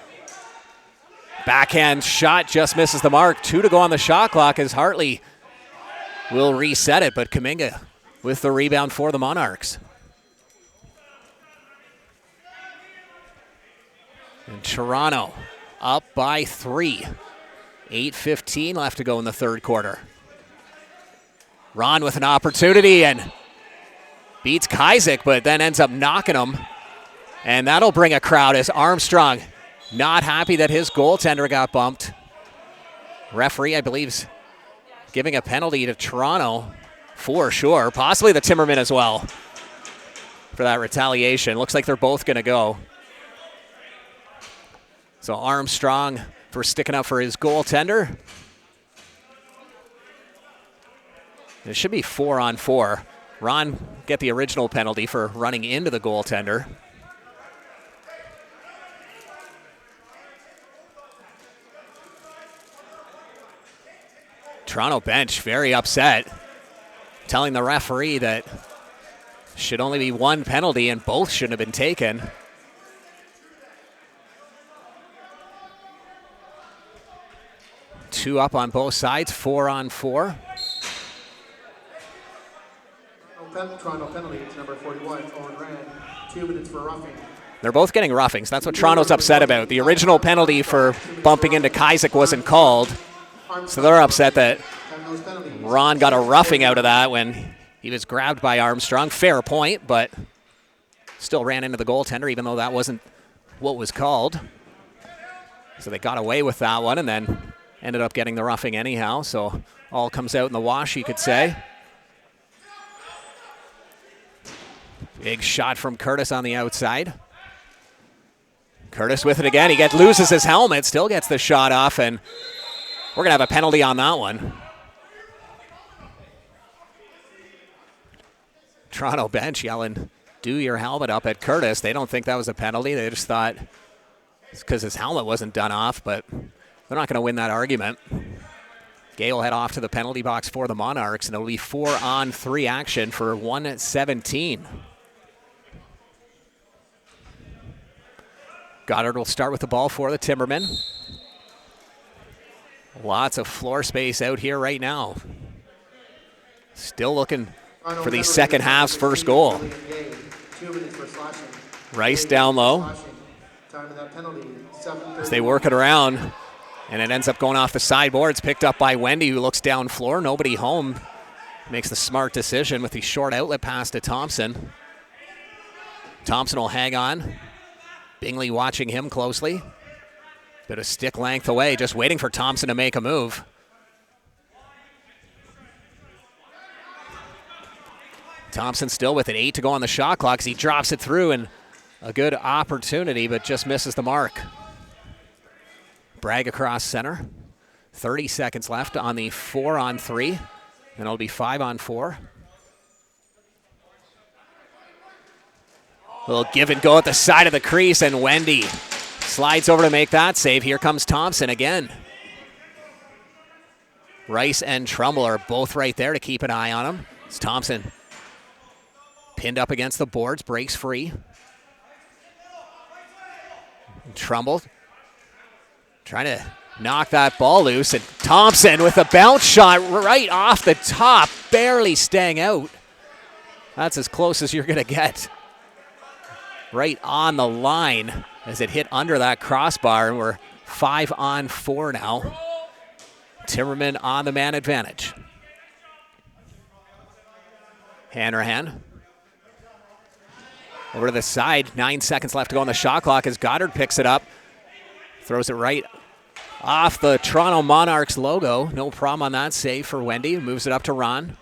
[SPEAKER 1] Backhand shot just misses the mark. 2 to go on the shot clock as Hartley will reset it, but Kuminga with the rebound for the Monarchs. And Toronto up by 3. 8:15 left to go in the third quarter. Ron with an opportunity and beats Kazik, but then ends up knocking him. And that'll bring a crowd as Armstrong not happy that his goaltender got bumped. Referee, I believe, is giving a penalty to Toronto for sure. Possibly the Timbermen as well for that retaliation. Looks like they're both going to go. So Armstrong for sticking up for his goaltender. It should be 4-on-4. Ron get the original penalty for running into the goaltender. Toronto bench very upset, telling the referee that should only be one penalty and both shouldn't have been taken. Two up on both sides, 4-on-4.
[SPEAKER 2] Toronto penalty to number 41, Owen Rand. 2 minutes for roughing.
[SPEAKER 1] They're both getting roughings. That's what Toronto's upset about. The original penalty for bumping into Kazik wasn't called. So they're upset that Ron got a roughing out of that when he was grabbed by Armstrong. Fair point, but still ran into the goaltender, even though that wasn't what was called. So they got away with that one and then ended up getting the roughing anyhow. So all comes out in the wash, you could say. Big shot from Curtis on the outside. Curtis with it again. He loses his helmet, still gets the shot off, and we're going to have a penalty on that one. Toronto bench yelling, "Do your helmet up" at Curtis. They don't think that was a penalty. They just thought it's because his helmet wasn't done off, but they're not going to win that argument. Gay will head off to the penalty box for the Monarchs, and it'll be 4-on-3 action for 1:17. Goddard will start with the ball for the Timbermen. Lots of floor space out here right now. Still looking for the second half's first goal. Rice down low. As they work it around, and it ends up going off the sideboards, picked up by Wendy, who looks down floor. Nobody home. Makes the smart decision with the short outlet pass to Thompson. Thompson will hang on. Bingley watching him closely. Bit of stick length away, just waiting for Thompson to make a move. Thompson still with it, 8 to go on the shot clock as he drops it through, and a good opportunity, but just misses the mark. Bragg across center. 30 seconds left on the 4-on-3, and it'll be 5-on-4. Little give and go at the side of the crease, and Wendy slides over to make that save. Here comes Thompson again. Rice and Trumbull are both right there to keep an eye on him. It's Thompson pinned up against the boards, breaks free. Trumbull trying to knock that ball loose, and Thompson with a bounce shot right off the top, barely staying out. That's as close as you're going to get. Right on the line as it hit under that crossbar, and we're 5-on-4 now. Timbermen on the man advantage. Hanrahan over to the side. 9 seconds left to go on the shot clock as Goddard picks it up. Throws it right off the Toronto Monarchs logo. No problem on that save for Wendy. Moves it up to Ron.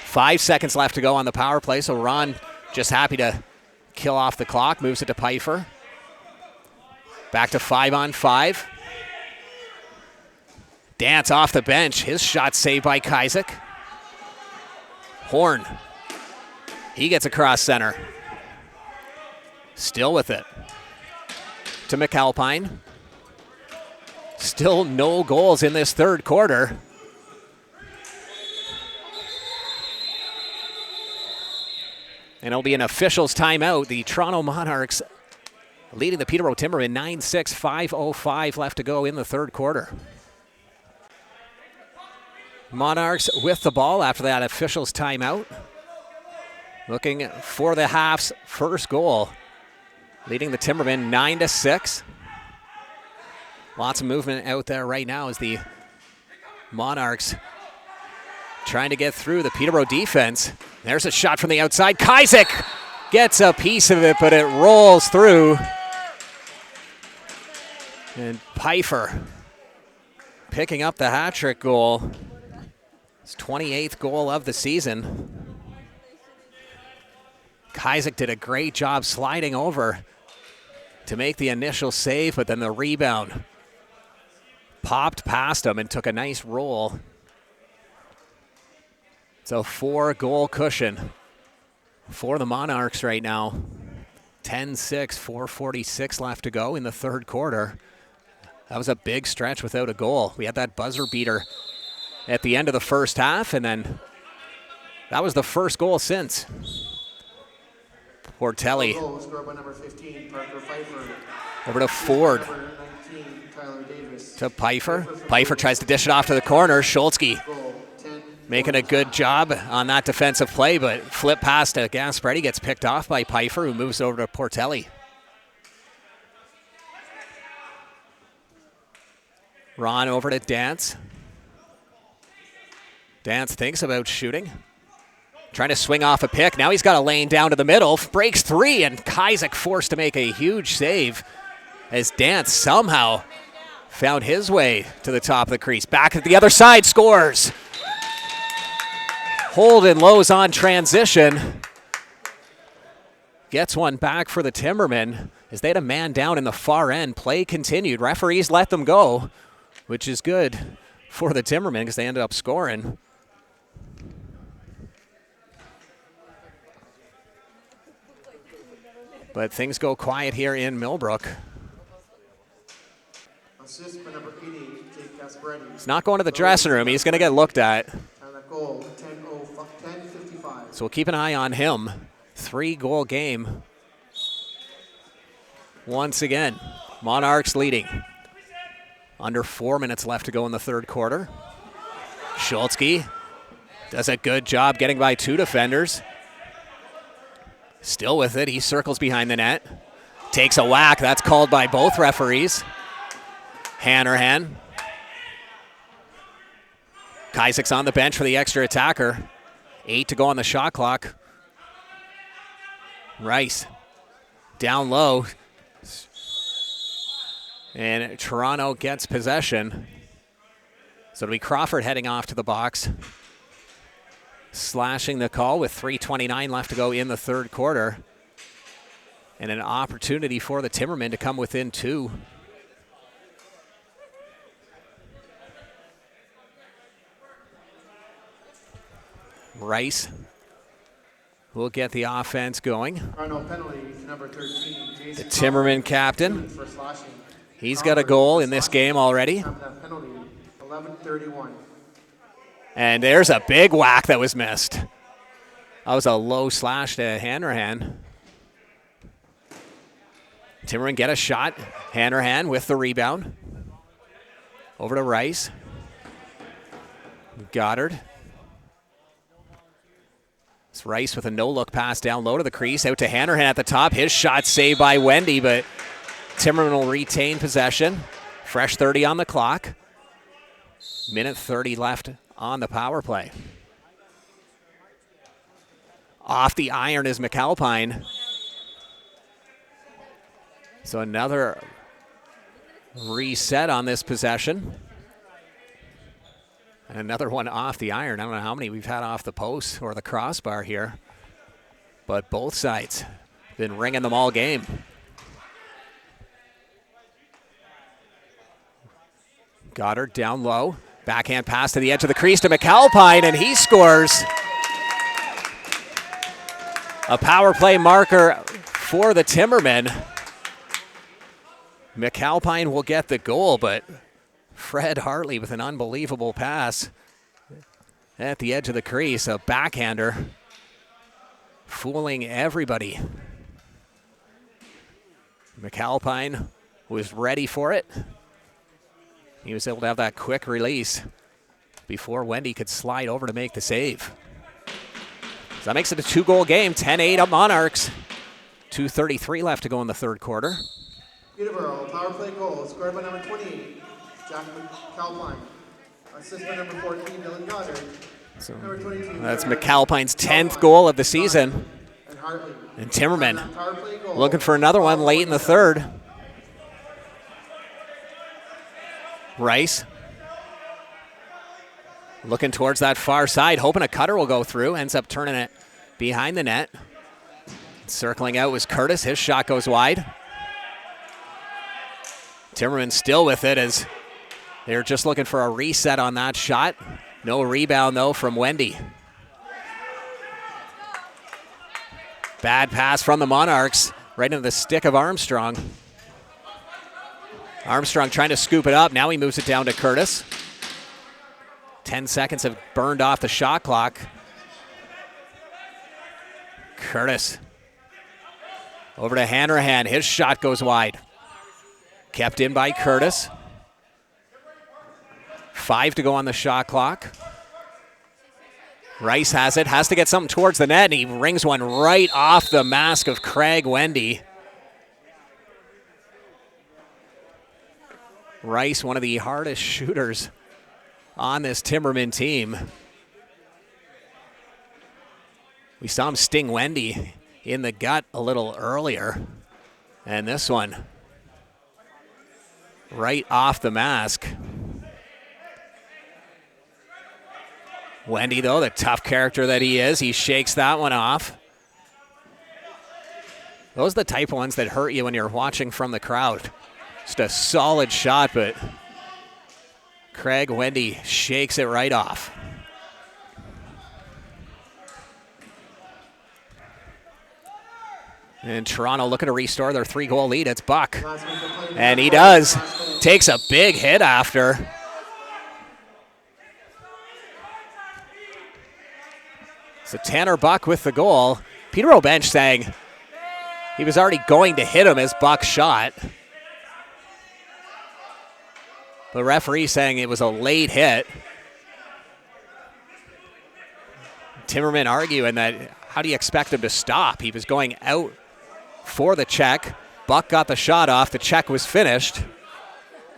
[SPEAKER 1] 5 seconds left to go on the power play, so Ron just happy to kill off the clock. Moves it to Pfeiffer. Back to 5-on-5. Dance off the bench. His shot saved by Kaisick. Horn. He gets across center. Still with it. To McAlpine. Still no goals in this third quarter. And it'll be an official's timeout. The Toronto Monarchs leading the Peterborough Timbermen 9-6, 5:05 left to go in the third quarter. Monarchs with the ball after that official's timeout. Looking for the half's first goal. Leading the Timbermen 9-6. Lots of movement out there right now as the Monarchs trying to get through the Peterborough defense. There's a shot from the outside. Kaisick gets a piece of it, but it rolls through. And Pfeiffer picking up the hat-trick goal. His 28th goal of the season. Kaisick did a great job sliding over to make the initial save, but then the rebound popped past him and took a nice roll. It's a 4-goal cushion for the Monarchs right now. 10-6, 4:46 left to go in the third quarter. That was a big stretch without a goal. We had that buzzer beater at the end of the first half, and then that was the first goal since. Portelli over to Ford. To Pfeiffer. Pfeiffer tries to dish it off to the corner. Schultzke making a good job on that defensive play, but flip pass to Gasparetti gets picked off by Pfeiffer, who moves over to Portelli. Ron over to Dance. Dance thinks about shooting. Trying to swing off a pick. Now he's got a lane down to the middle. Breaks 3, and Kaisick forced to make a huge save as Dance somehow found his way to the top of the crease. Back at the other side, scores. Holden Lowe's on transition. Gets one back for the Timbermen as they had a man down in the far end. Play continued. Referees let them go, which is good for the Timbermen because they ended up scoring. But things go quiet here in Millbrook.
[SPEAKER 2] Assist by number 88, Jake Gasparetti.
[SPEAKER 1] He's not going to the dressing room. He's going to get looked at.
[SPEAKER 2] And that goal, 10:55.
[SPEAKER 1] So we'll keep an eye on him. 3-goal game. Once again, Monarchs leading. Under 4 minutes left to go in the third quarter. Schultzke does a good job getting by 2 defenders. Still with it, he circles behind the net. Takes a whack, that's called by both referees. Hanrahan. Isaac's on the bench for the extra attacker. 8 to go on the shot clock. Rice down low. And Toronto gets possession. So it'll be Crawford heading off to the box. Slashing the call with 3:29 left to go in the third quarter. And an opportunity for the Timbermen to come within 2. Rice will get the offense going.
[SPEAKER 2] Penalty, number 13,
[SPEAKER 1] the Timberman captain. He's got a goal in this game already.
[SPEAKER 2] Penalty, 11:31.
[SPEAKER 1] And there's a big whack that was missed. That was a low slash to Hanrahan. Timberman get a shot. Hanrahan with the rebound. Over to Rice. Goddard. It's Rice with a no-look pass down low to the crease. Out to Hanrahan at the top. His shot saved by Wendy, but Timberman will retain possession. Fresh 30 on the clock. Minute 30 left on the power play. Off the iron is McAlpine. So another reset on this possession. And another one off the iron. I don't know how many we've had off the post or the crossbar here. But both sides been ringing them all game. Goddard down low. Backhand pass to the edge of the crease to McAlpine, and he scores. A power play marker for the Timbermen. McAlpine will get the goal, but Fred Hartley with an unbelievable pass at the edge of the crease. A backhander fooling everybody. McAlpine was ready for it. He was able to have that quick release before Wendy could slide over to make the save. So that makes it a 2-goal game, 10-8 up Monarchs. 2:33 left to go in the third quarter.
[SPEAKER 2] Peterborough, power play goal, scored by number 28, Jack McAlpine. Assist by number 14, Dylan Goddard.
[SPEAKER 1] So
[SPEAKER 2] Number 22,
[SPEAKER 1] that's McAlpine's 10th goal of the season.
[SPEAKER 2] And Hartley.
[SPEAKER 1] And Timberman
[SPEAKER 2] Power play goal,
[SPEAKER 1] looking for another one late in the third. Rice looking towards that far side, hoping a cutter will go through. Ends up turning it behind the net. Circling out was Curtis. His shot goes wide. Timberman still with it as they're just looking for a reset on that shot. No rebound, though, from Wendy. Bad pass from the Monarchs right into the stick of Armstrong. Armstrong trying to scoop it up. Now he moves it down to Curtis. 10 seconds have burned off the shot clock. Curtis over to Hanrahan. His shot goes wide. Kept in by Curtis. 5 to go on the shot clock. Rice has it, has to get something towards the net, and he rings one right off the mask of Craig Wendy. Rice, one of the hardest shooters on this Timberman team. We saw him sting Wendy in the gut a little earlier. And this one, right off the mask. Wendy, though, the tough character that he is, he shakes that one off. Those are the type of ones that hurt you when you're watching from the crowd. Just a solid shot, but Craig Wendy shakes it right off. And Toronto looking to restore their 3-goal lead. It's Buck. And he does. Takes a big hit after. So Tanner Buck with the goal. Peterborough bench saying he was already going to hit him as Buck shot. The referee saying it was a late hit. Timbermen arguing that how do you expect him to stop? He was going out for the check. Buck got the shot off. The check was finished.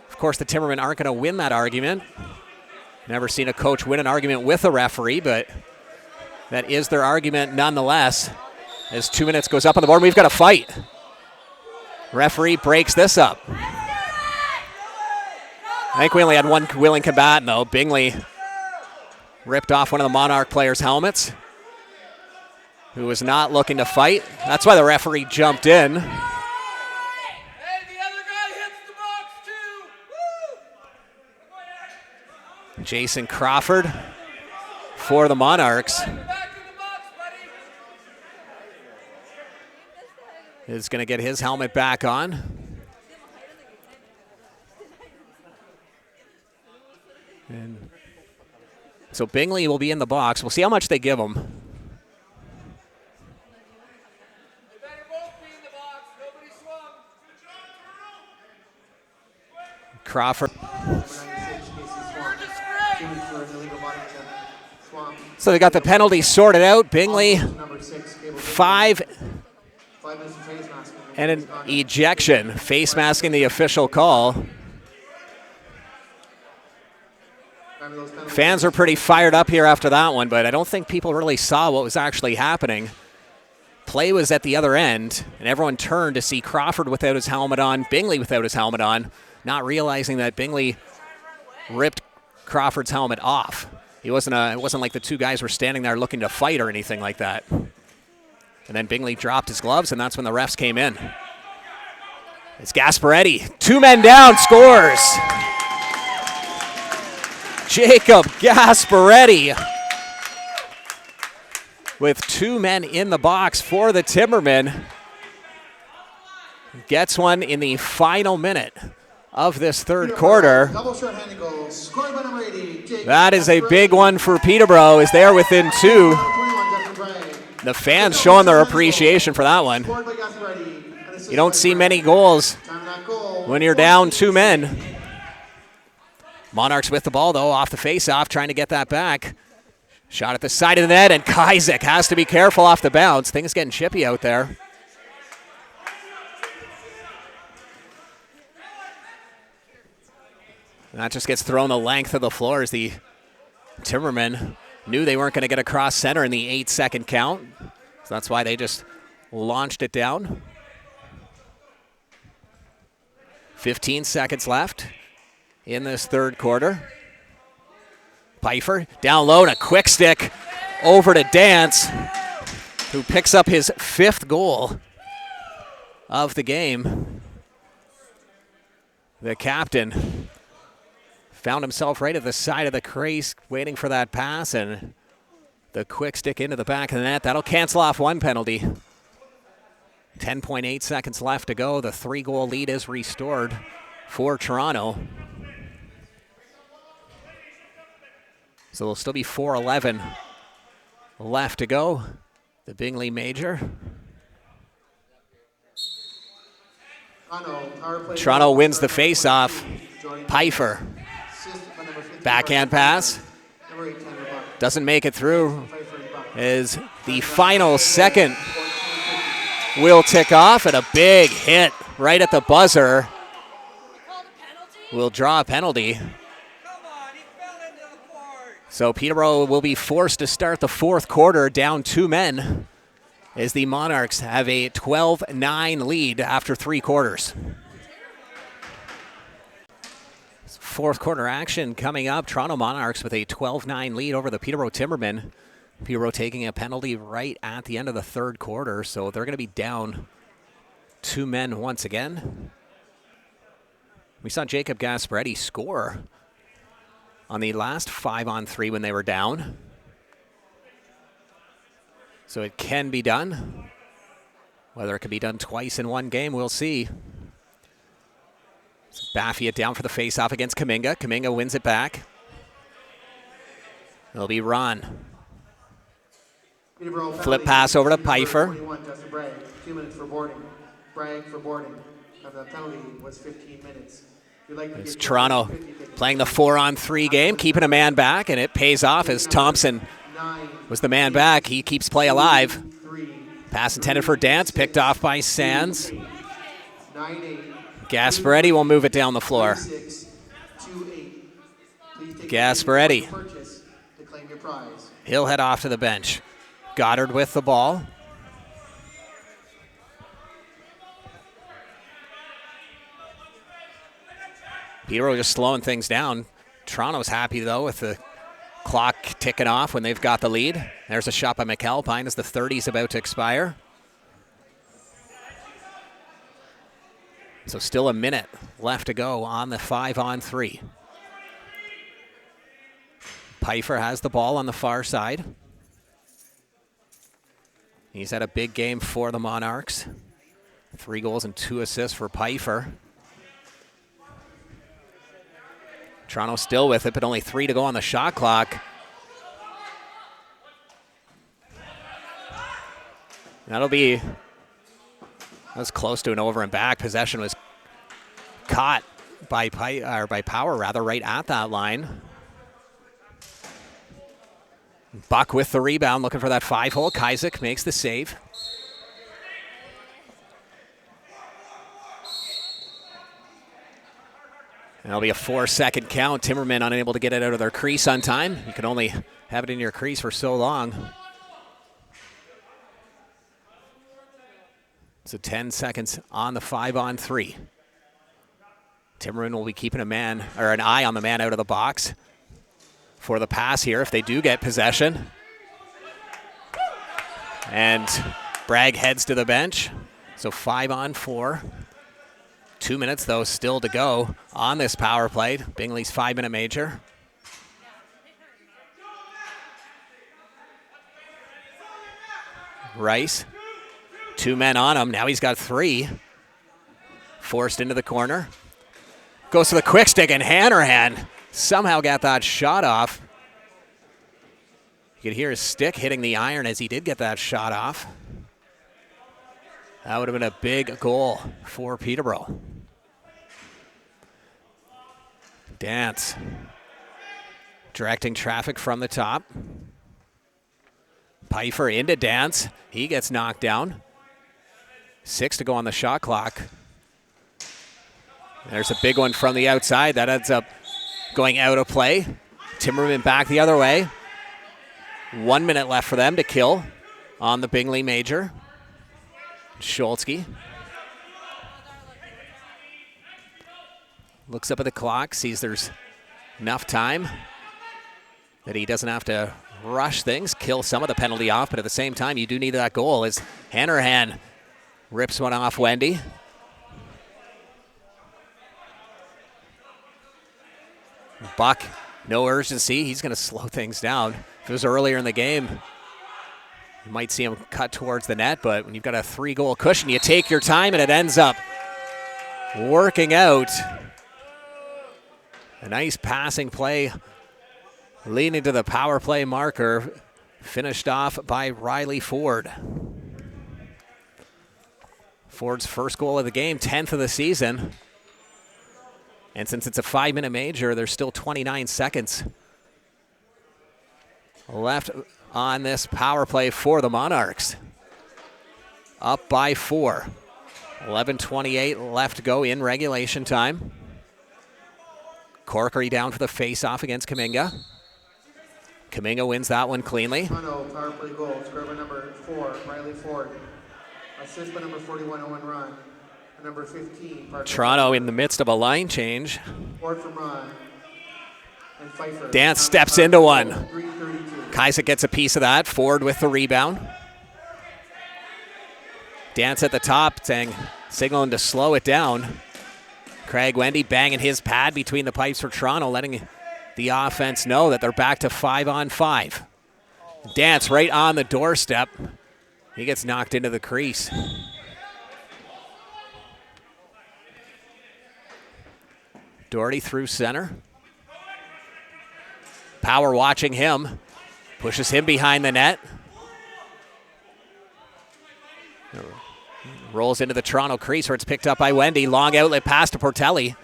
[SPEAKER 1] Of course, the Timbermen aren't going to win that argument. Never seen a coach win an argument with a referee, but that is their argument nonetheless. As 2 minutes goes up on the board, we've got a fight. Referee breaks this up. I think we only had one willing combatant, though. Bingley ripped off one of the Monarch players' helmets, who was not looking to fight. That's why the referee jumped in. Jason Crawford for the Monarchs is going to get his helmet back on. And so Bingley will be in the box. We'll see how much they give him. Crawford. So they got the penalty sorted out. Bingley, 5 and an ejection. Face masking the official call. Fans are pretty fired up here after that one, but I don't think people really saw what was actually happening. Play was at the other end, and everyone turned to see Crawford without his helmet on, Bingley without his helmet on, not realizing that Bingley ripped Crawford's helmet off. It wasn't like the two guys were standing there looking to fight or anything like that. And then Bingley dropped his gloves, and that's when the refs came in. It's Gasparetti. 2 men down, scores. Jacob Gasparetti with 2 men in the box for the Timbermen. Gets one in the final minute of this third quarter. That is a big one for Peterborough as they are within 2. The fans showing their appreciation for that one. You don't see many goals when you're down 2 men. Monarchs with the ball, though, off the face-off, trying to get that back. Shot at the side of the net, and Kajzik has to be careful off the bounce. Things getting chippy out there. And that just gets thrown the length of the floor as the Timbermen knew they weren't going to get across center in the 8-second count. So that's why they just launched it down. 15 seconds left in this third quarter. Pfeiffer down low and a quick stick over to Dance, who picks up his 5th goal of the game. The captain found himself right at the side of the crease waiting for that pass, and the quick stick into the back of the net. That'll cancel off one penalty. 10.8 seconds left to go. The 3-goal lead is restored for Toronto. So there'll still be 4:11 left to go. The Bingley Major. Toronto wins the face-off. Pfeiffer. Backhand pass. Doesn't make it through as the final second will tick off, and a big hit right at the buzzer will draw a penalty. So Peterborough will be forced to start the 4th quarter down 2 men as the Monarchs have a 12-9 lead after 3 quarters. 4th quarter action coming up. Toronto Monarchs with a 12-9 lead over the Peterborough Timbermen. Peterborough taking a penalty right at the end of the 3rd quarter, so they're going to be down 2 men once again. We saw Jacob Gasparetti score on the last 5-on-3 when they were down. So it can be done. Whether it can be done twice in one game, we'll see. Baffy it down for the face-off against Kaminga. Kaminga wins it back. It'll be Ron.
[SPEAKER 2] Peterborough
[SPEAKER 1] Flip
[SPEAKER 2] penalty,
[SPEAKER 1] pass over to
[SPEAKER 2] number
[SPEAKER 1] Pfeiffer.
[SPEAKER 2] 21, Justin Bragg, 2 minutes for boarding. Bragg for boarding. And the penalty was 15 minutes. If you'd like to
[SPEAKER 1] It's
[SPEAKER 2] get
[SPEAKER 1] Toronto
[SPEAKER 2] 50 tickets,
[SPEAKER 1] playing the 4-on-3 game, keeping a man back, and it pays off as Thompson was the man back. He keeps play alive. Pass intended for Dance, picked off by Sands.
[SPEAKER 2] 9-8.
[SPEAKER 1] Gasparetti will move it down the floor.
[SPEAKER 2] 2-8.
[SPEAKER 1] Gasparetti.
[SPEAKER 2] To claim your prize.
[SPEAKER 1] He'll head off to the bench. Goddard with the ball. Peterborough just slowing things down. Toronto's happy, though, with the clock ticking off when they've got the lead. There's a shot by McAlpine as the 30's about to expire. So still a minute left to go on the 5-on-3. Pfeiffer has the ball on the far side. He's had a big game for the Monarchs. 3 goals and 2 assists for Pfeiffer. Toronto still with it, but only 3 to go on the shot clock. That was close to an over and back. Possession was caught by Power right at that line. Buck with the rebound, looking for that 5-hole. Kaisick makes the save. And it'll be a 4-second count. Timbermen unable to get it out of their crease on time. You can only have it in your crease for so long. So 10 seconds on the 5-on-3. Timbermen will be keeping an eye on the man out of the box for the pass here if they do get possession. And Bragg heads to the bench. So 5-on-4. 2 minutes, though, still to go on this power play. Bingley's 5-minute major. Rice, 2 men on him. Now he's got 3. Forced into the corner. Goes to the quick stick, and Hanrahan somehow got that shot off. You could hear his stick hitting the iron as he did get that shot off. That would have been a big goal for Peterborough. Dance. Directing traffic from the top. Pfeiffer into Dance. He gets knocked down. 6 to go on the shot clock. There's a big one from the outside. That ends up going out of play. Timbermen back the other way. 1 minute left for them to kill on the Bingley major. Scholzke looks up at the clock, sees there's enough time that he doesn't have to rush things, kill some of the penalty off, but at the same time, you do need that goal as Hanrahan rips one off Wendy. Buck, no urgency. He's going to slow things down. If it was earlier in the game, you might see him cut towards the net, but when you've got a 3-goal cushion, you take your time, and it ends up working out. A nice passing play leading to the power play marker, finished off by Riley Ford. Ford's first goal of the game, 10th of the season. And since it's a 5-minute major, there's still 29 seconds left on this power play for the Monarchs. Up by 4. 11:28 left to go in regulation time. Corkery down for the face-off against Kaminga. Kaminga wins that one cleanly.
[SPEAKER 2] Toronto power play goal, scored by number 4, Riley Ford. Assist by number 41, Owen Ron. And number 15,
[SPEAKER 1] Toronto in the midst of a line change.
[SPEAKER 2] Ford from Ron. And Pfeiffer.
[SPEAKER 1] Dance steps into one.
[SPEAKER 2] 3:32.
[SPEAKER 1] Kaisick gets a piece of that. Ford with the rebound. Dance at the top, signaling to slow it down. Craig Wendy banging his pad between the pipes for Toronto, letting the offense know that they're back to 5-on-5. Dance right on the doorstep. He gets knocked into the crease. Doherty through center. Power watching him. Pushes him behind the net. Rolls into the Toronto crease where it's picked up by Wendy. Long outlet pass to Portelli.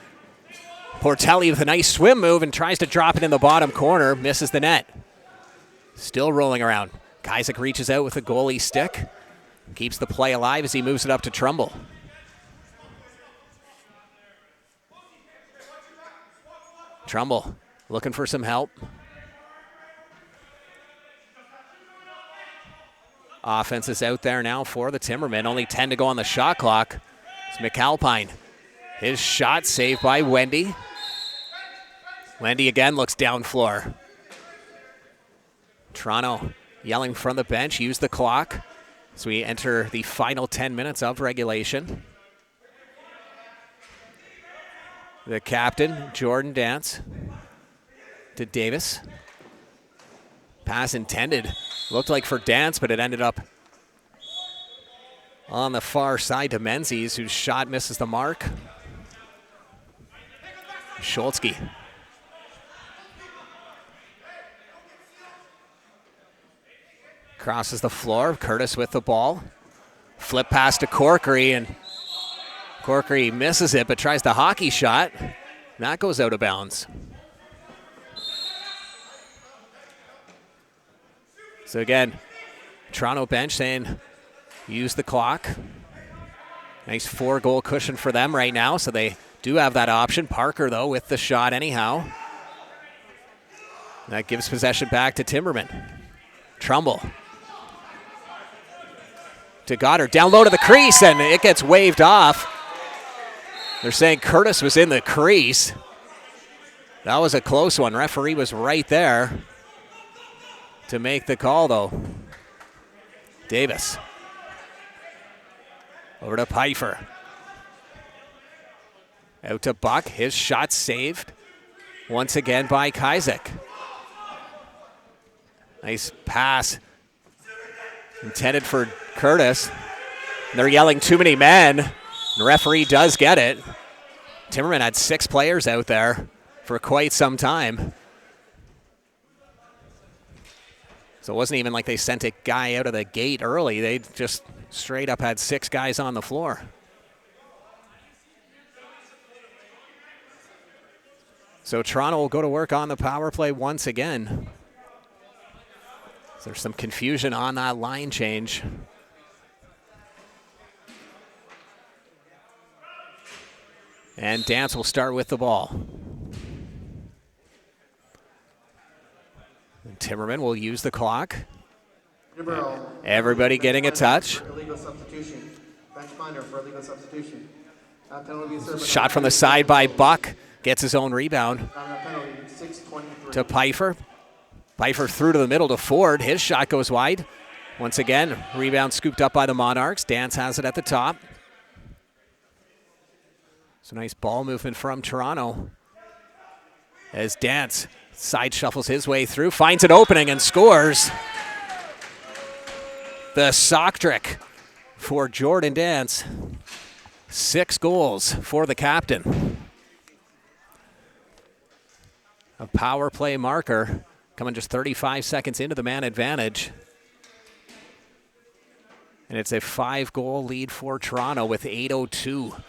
[SPEAKER 1] Portelli with a nice swim move and tries to drop it in the bottom corner. Misses the net. Still rolling around. Kazik reaches out with a goalie stick. Keeps the play alive as he moves it up to Trumbull. Trumbull looking for some help. Offense is out there now for the Timbermen. Only 10 to go on the shot clock. It's McAlpine. His shot saved by Wendy. Wendy again looks down floor. Toronto yelling from the bench, use the clock as we enter the final 10 minutes of regulation. The captain, Jordan Dance, to Davis. Pass intended. Looked like for Dance, but it ended up on the far side to Menzies, whose shot misses the mark. Scholzke. Crosses the floor. Curtis with the ball. Flip pass to Corkery, and Corkery misses it, but tries the hockey shot. That goes out of bounds. So again, Toronto bench saying use the clock. Nice 4-goal cushion for them right now, so they do have that option. Parker, though, with the shot anyhow. That gives possession back to Timbermen. Trumbull. To Goddard, down low to the crease, and it gets waved off. They're saying Curtis was in the crease. That was a close one. Referee was right there to make the call, though. Davis. Over to Pfeiffer. Out to Buck. His shot saved once again by Kazik. Nice pass intended for Curtis. They're yelling too many men. The referee does get it. Timberman had 6 players out there for quite some time. So it wasn't even like they sent a guy out of the gate early. They just straight up had 6 guys on the floor. So Toronto will go to work on the power play once again. There's some confusion on that line change. And Dance will start with the ball. And Timberman will use the clock. Everybody getting a touch.
[SPEAKER 2] Illegal substitution. Bench minor for illegal substitution.
[SPEAKER 1] Shot from the side by Buck. Gets his own rebound. To Pfeiffer. Pfeiffer through to the middle to Ford. His shot goes wide. Once again, rebound scooped up by the Monarchs. Dance has it at the top. So nice ball movement from Toronto. As Dance side shuffles his way through, finds an opening and scores. The sock trick for Jordan Dance. 6 goals for the captain. A power play marker coming just 35 seconds into the man advantage. And it's a 5-goal lead for Toronto with 8:02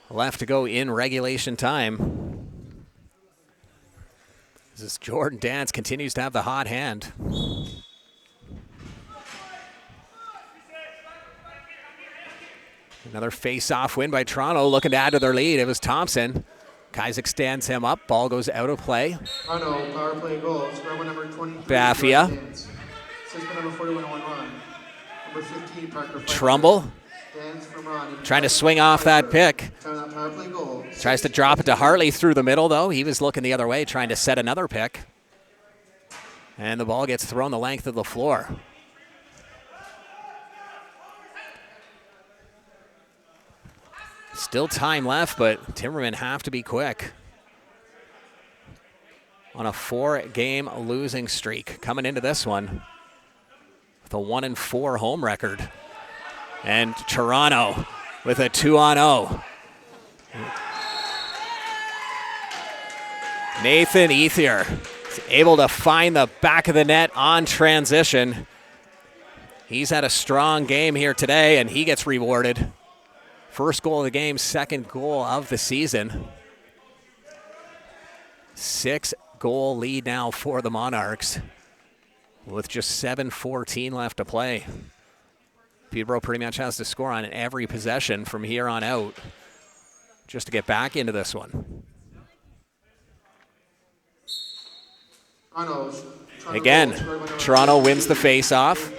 [SPEAKER 1] left to go in regulation time. As Jordan Dance continues to have the hot hand. Another face-off win by Toronto, looking to add to their lead. It was Thompson. Kazik stands him up. Ball goes out of play.
[SPEAKER 2] Toronto, power play goal. Score number 23.
[SPEAKER 1] Baffia.
[SPEAKER 2] Assistant number 41 on Ron. Number 15, Parker.
[SPEAKER 1] Trumbull. Trying to swing off that pick. Tries to drop it to Hartley through the middle, though. He was looking the other way, trying to set another pick. And the ball gets thrown the length of the floor. Still time left, but Timbermen have to be quick. On a 4-game losing streak coming into this one with a 1-4 home record. And Toronto with a 2-on-0. Nathan Ethier is able to find the back of the net on transition. He's had a strong game here today, and he gets rewarded. First goal of the game, second goal of the season. 6-goal lead now for the Monarchs with just 7:14 left to play. Peterborough pretty much has to score on every possession from here on out just to get back into this one. Again, Toronto wins the face-off,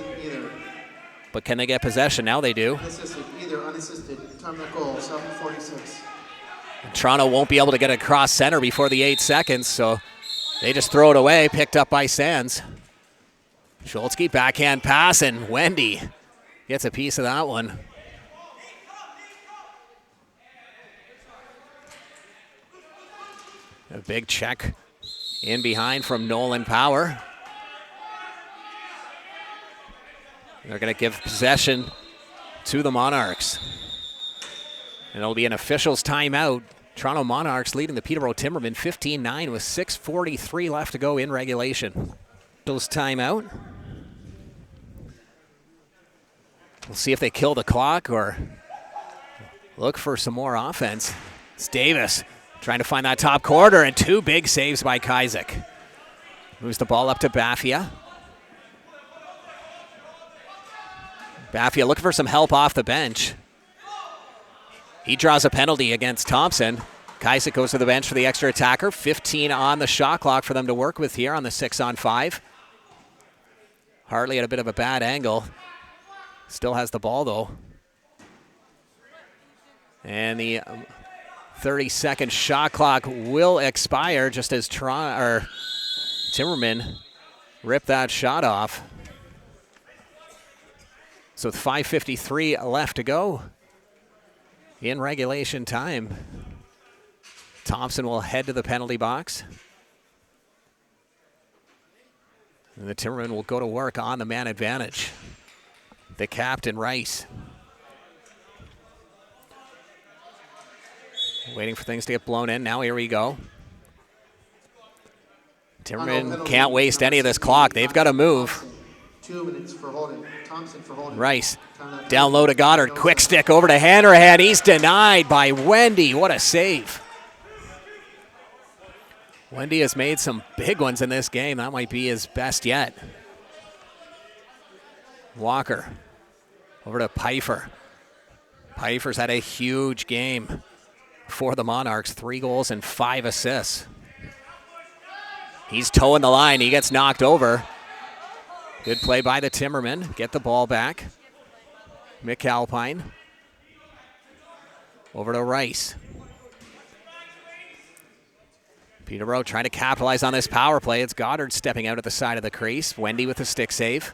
[SPEAKER 1] but can they get possession? Now they do. Toronto won't be able to get across center before the 8 seconds, so they just throw it away, picked up by Sands. Schultzke, backhand pass, and Wendy gets a piece of that one. A big check in behind from Nolan Power. They're going to give possession to the Monarchs. And it'll be an official's timeout. Toronto Monarchs leading the Peterborough Timbermen 15-9 with 6:43 left to go in regulation. Official's timeout. We'll see if they kill the clock or look for some more offense. It's Davis trying to find that top corner, and 2 big saves by Kaisick. Moves the ball up to Baffia. Baffia looking for some help off the bench. He draws a penalty against Thompson. Kaisick goes to the bench for the extra attacker. 15 on the shot clock for them to work with here on the 6-on-5. Hartley at a bit of a bad angle. Still has the ball, though. And the 30-second shot clock will expire just as Timbermen rip that shot off. So with 5:53 left to go in regulation time, Thompson will head to the penalty box. And the Timbermen will go to work on the man advantage. The captain, Rice. Waiting for things to get blown in. Now here we go. Timbermen can't waste any of this clock. They've got to move.
[SPEAKER 2] 2 minutes for holding. Thompson for holding.
[SPEAKER 1] Rice down low to Goddard. Quick stick over to Hanrahan. He's denied by Wendy. What a save. Wendy has made some big ones in this game. That might be his best yet. Walker over to Pfeiffer. Pfeiffer's had a huge game for the Monarchs. 3 goals and 5 assists. He's toeing the line. He gets knocked over. Good play by the Timbermen. Get the ball back. McAlpine. Over to Rice. Peterborough trying to capitalize on this power play. It's Goddard stepping out at the side of the crease. Wendy with the stick save.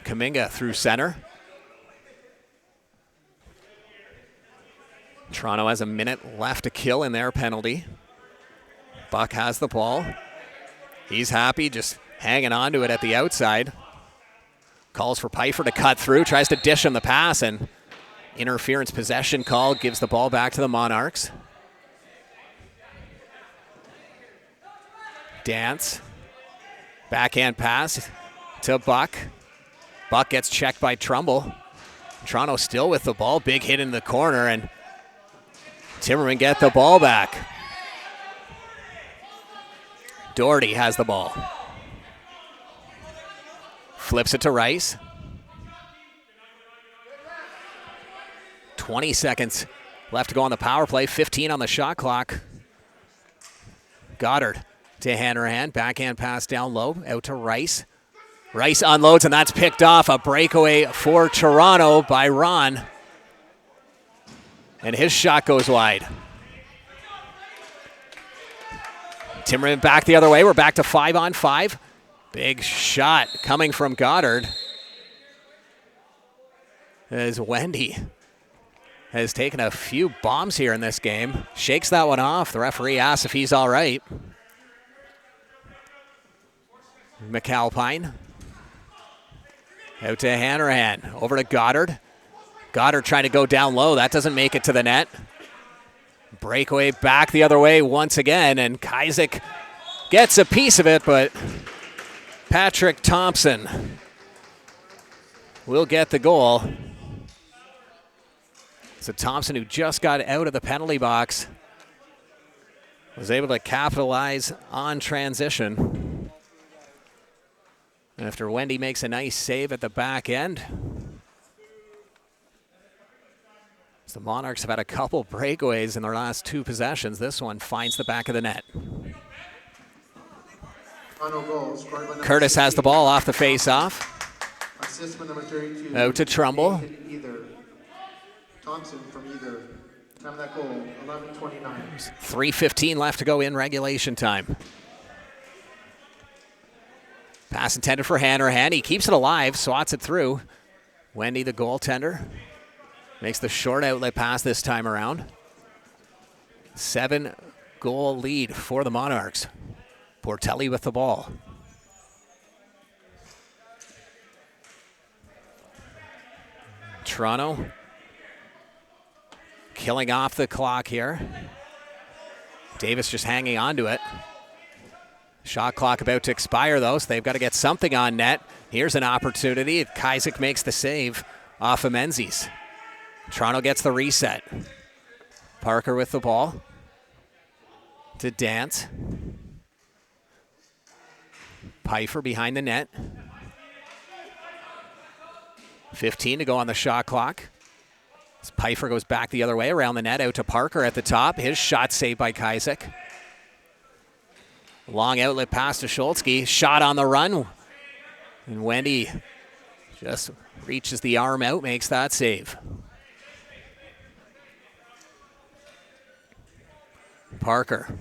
[SPEAKER 1] Kaminga through center. Toronto has a minute left to kill in their penalty. Buck has the ball. He's happy, just hanging on to it at the outside. Calls for Pfeiffer to cut through, tries to dish him the pass, and interference possession call gives the ball back to the Monarchs. Dance. Backhand pass to Buck. Buck gets checked by Trumbull. Toronto still with the ball. Big hit in the corner, and Timbermen get the ball back. Doherty has the ball. Flips it to Rice. 20 seconds left to go on the power play. 15 on the shot clock. Goddard to Hanrahan. Backhand pass down low. Out to Rice. Rice unloads, and that's picked off. A breakaway for Toronto by Ron. And his shot goes wide. Timbermen back the other way. We're back to 5-on-5. Big shot coming from Goddard. As Wendy has taken a few bombs here in this game. Shakes that one off. The referee asks if he's all right. McAlpine. Out to Hanrahan. Over to Goddard. Goddard trying to go down low. That doesn't make it to the net. Breakaway back the other way once again, and Kaisick gets a piece of it, but Patrick Thompson will get the goal. So Thompson, who just got out of the penalty box, was able to capitalize on transition. After Wendy makes a nice save at the back end. So the Monarchs have had a couple breakaways in their last 2 possessions. This one finds the back of the net. Curtis has the ball off the face-off.
[SPEAKER 2] Assist by number 32.
[SPEAKER 1] Out to Trumbull.
[SPEAKER 2] Thompson from either. Time of that goal, 11:29.
[SPEAKER 1] 3:15 left to go in regulation time. Pass intended for Hanrahan. He keeps it alive, swats it through. Wendy, the goaltender, makes the short outlet pass this time around. 7-goal lead for the Monarchs. Portelli with the ball. Toronto killing off the clock here. Davis just hanging on to it. Shot clock about to expire, though, so they've got to get something on net. Here's an opportunity. Kaisick makes the save off of Menzies. Toronto gets the reset. Parker with the ball to Dance. Pfeiffer behind the net. 15 to go on the shot clock. As Pfeiffer goes back the other way around the net, out to Parker at the top. His shot saved by Kaisick. Long outlet pass to Schultzke. Shot on the run. And Wendy just reaches the arm out, makes that save. Parker.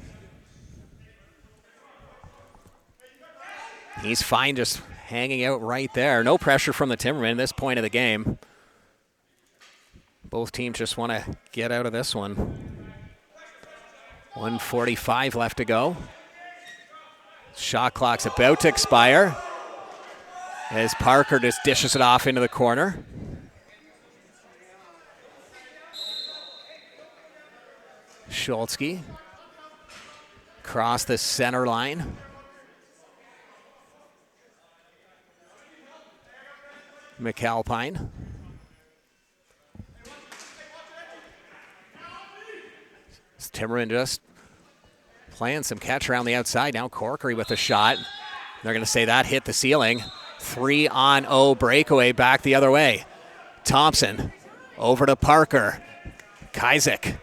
[SPEAKER 1] He's fine just hanging out right there. No pressure from the Timbermen at this point of the game. Both teams just want to get out of this one. 1:45 left to go. Shot clock's about to expire as Parker just dishes it off into the corner. Schultzke across the center line. McAlpine. Timberman just playing some catch around the outside. Now Corkery with a shot. They're going to say that hit the ceiling. 3-on-0 breakaway back the other way. Thompson over to Parker. Kaisick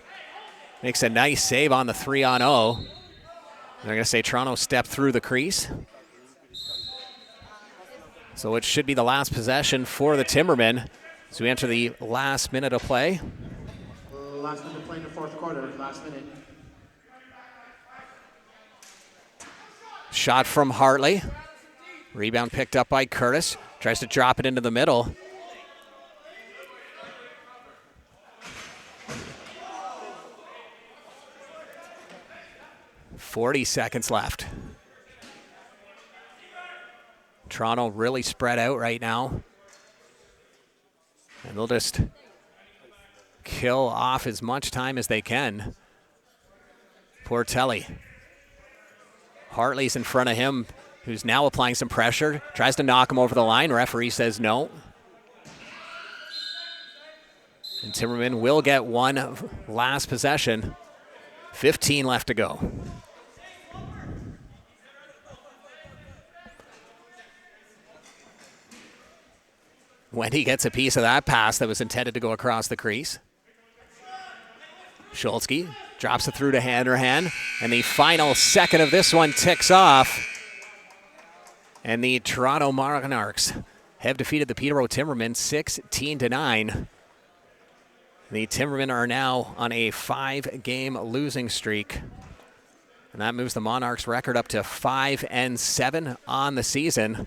[SPEAKER 1] makes a nice save on the 3-on-0. They're going to say Toronto stepped through the crease. So it should be the last possession for the Timbermen as we enter the last minute of play.
[SPEAKER 2] Last minute of play in the fourth quarter, last minute.
[SPEAKER 1] Shot from Hartley. Rebound picked up by Curtis. Tries to drop it into the middle. .40 seconds left. Toronto really spread out right now. And they'll just kill off as much time as they can. Portelli. Hartley's in front of him, who's now applying some pressure. Tries to knock him over the line. Referee says no. And Timberman will get one last possession. 15 left to go. Wendy gets a piece of that pass that was intended to go across the crease. Schultzke drops it through to Hanrahan, and the final second of this one ticks off. And the Toronto Monarchs have defeated the Peterborough Timbermen 16-9. The Timbermen are now on a 5-game losing streak. And that moves the Monarchs' record up to 5-7 on the season.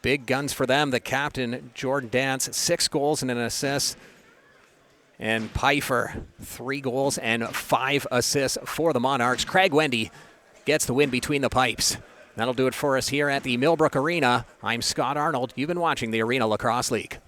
[SPEAKER 1] Big guns for them. The captain, Jordan Dance, 6 goals and an assist. And Pfeiffer, 3 goals and 5 assists for the Monarchs. Craig Wendy gets the win between the pipes. That'll do it for us here at the Millbrook Arena. I'm Scott Arnold. You've been watching the Arena Lacrosse League.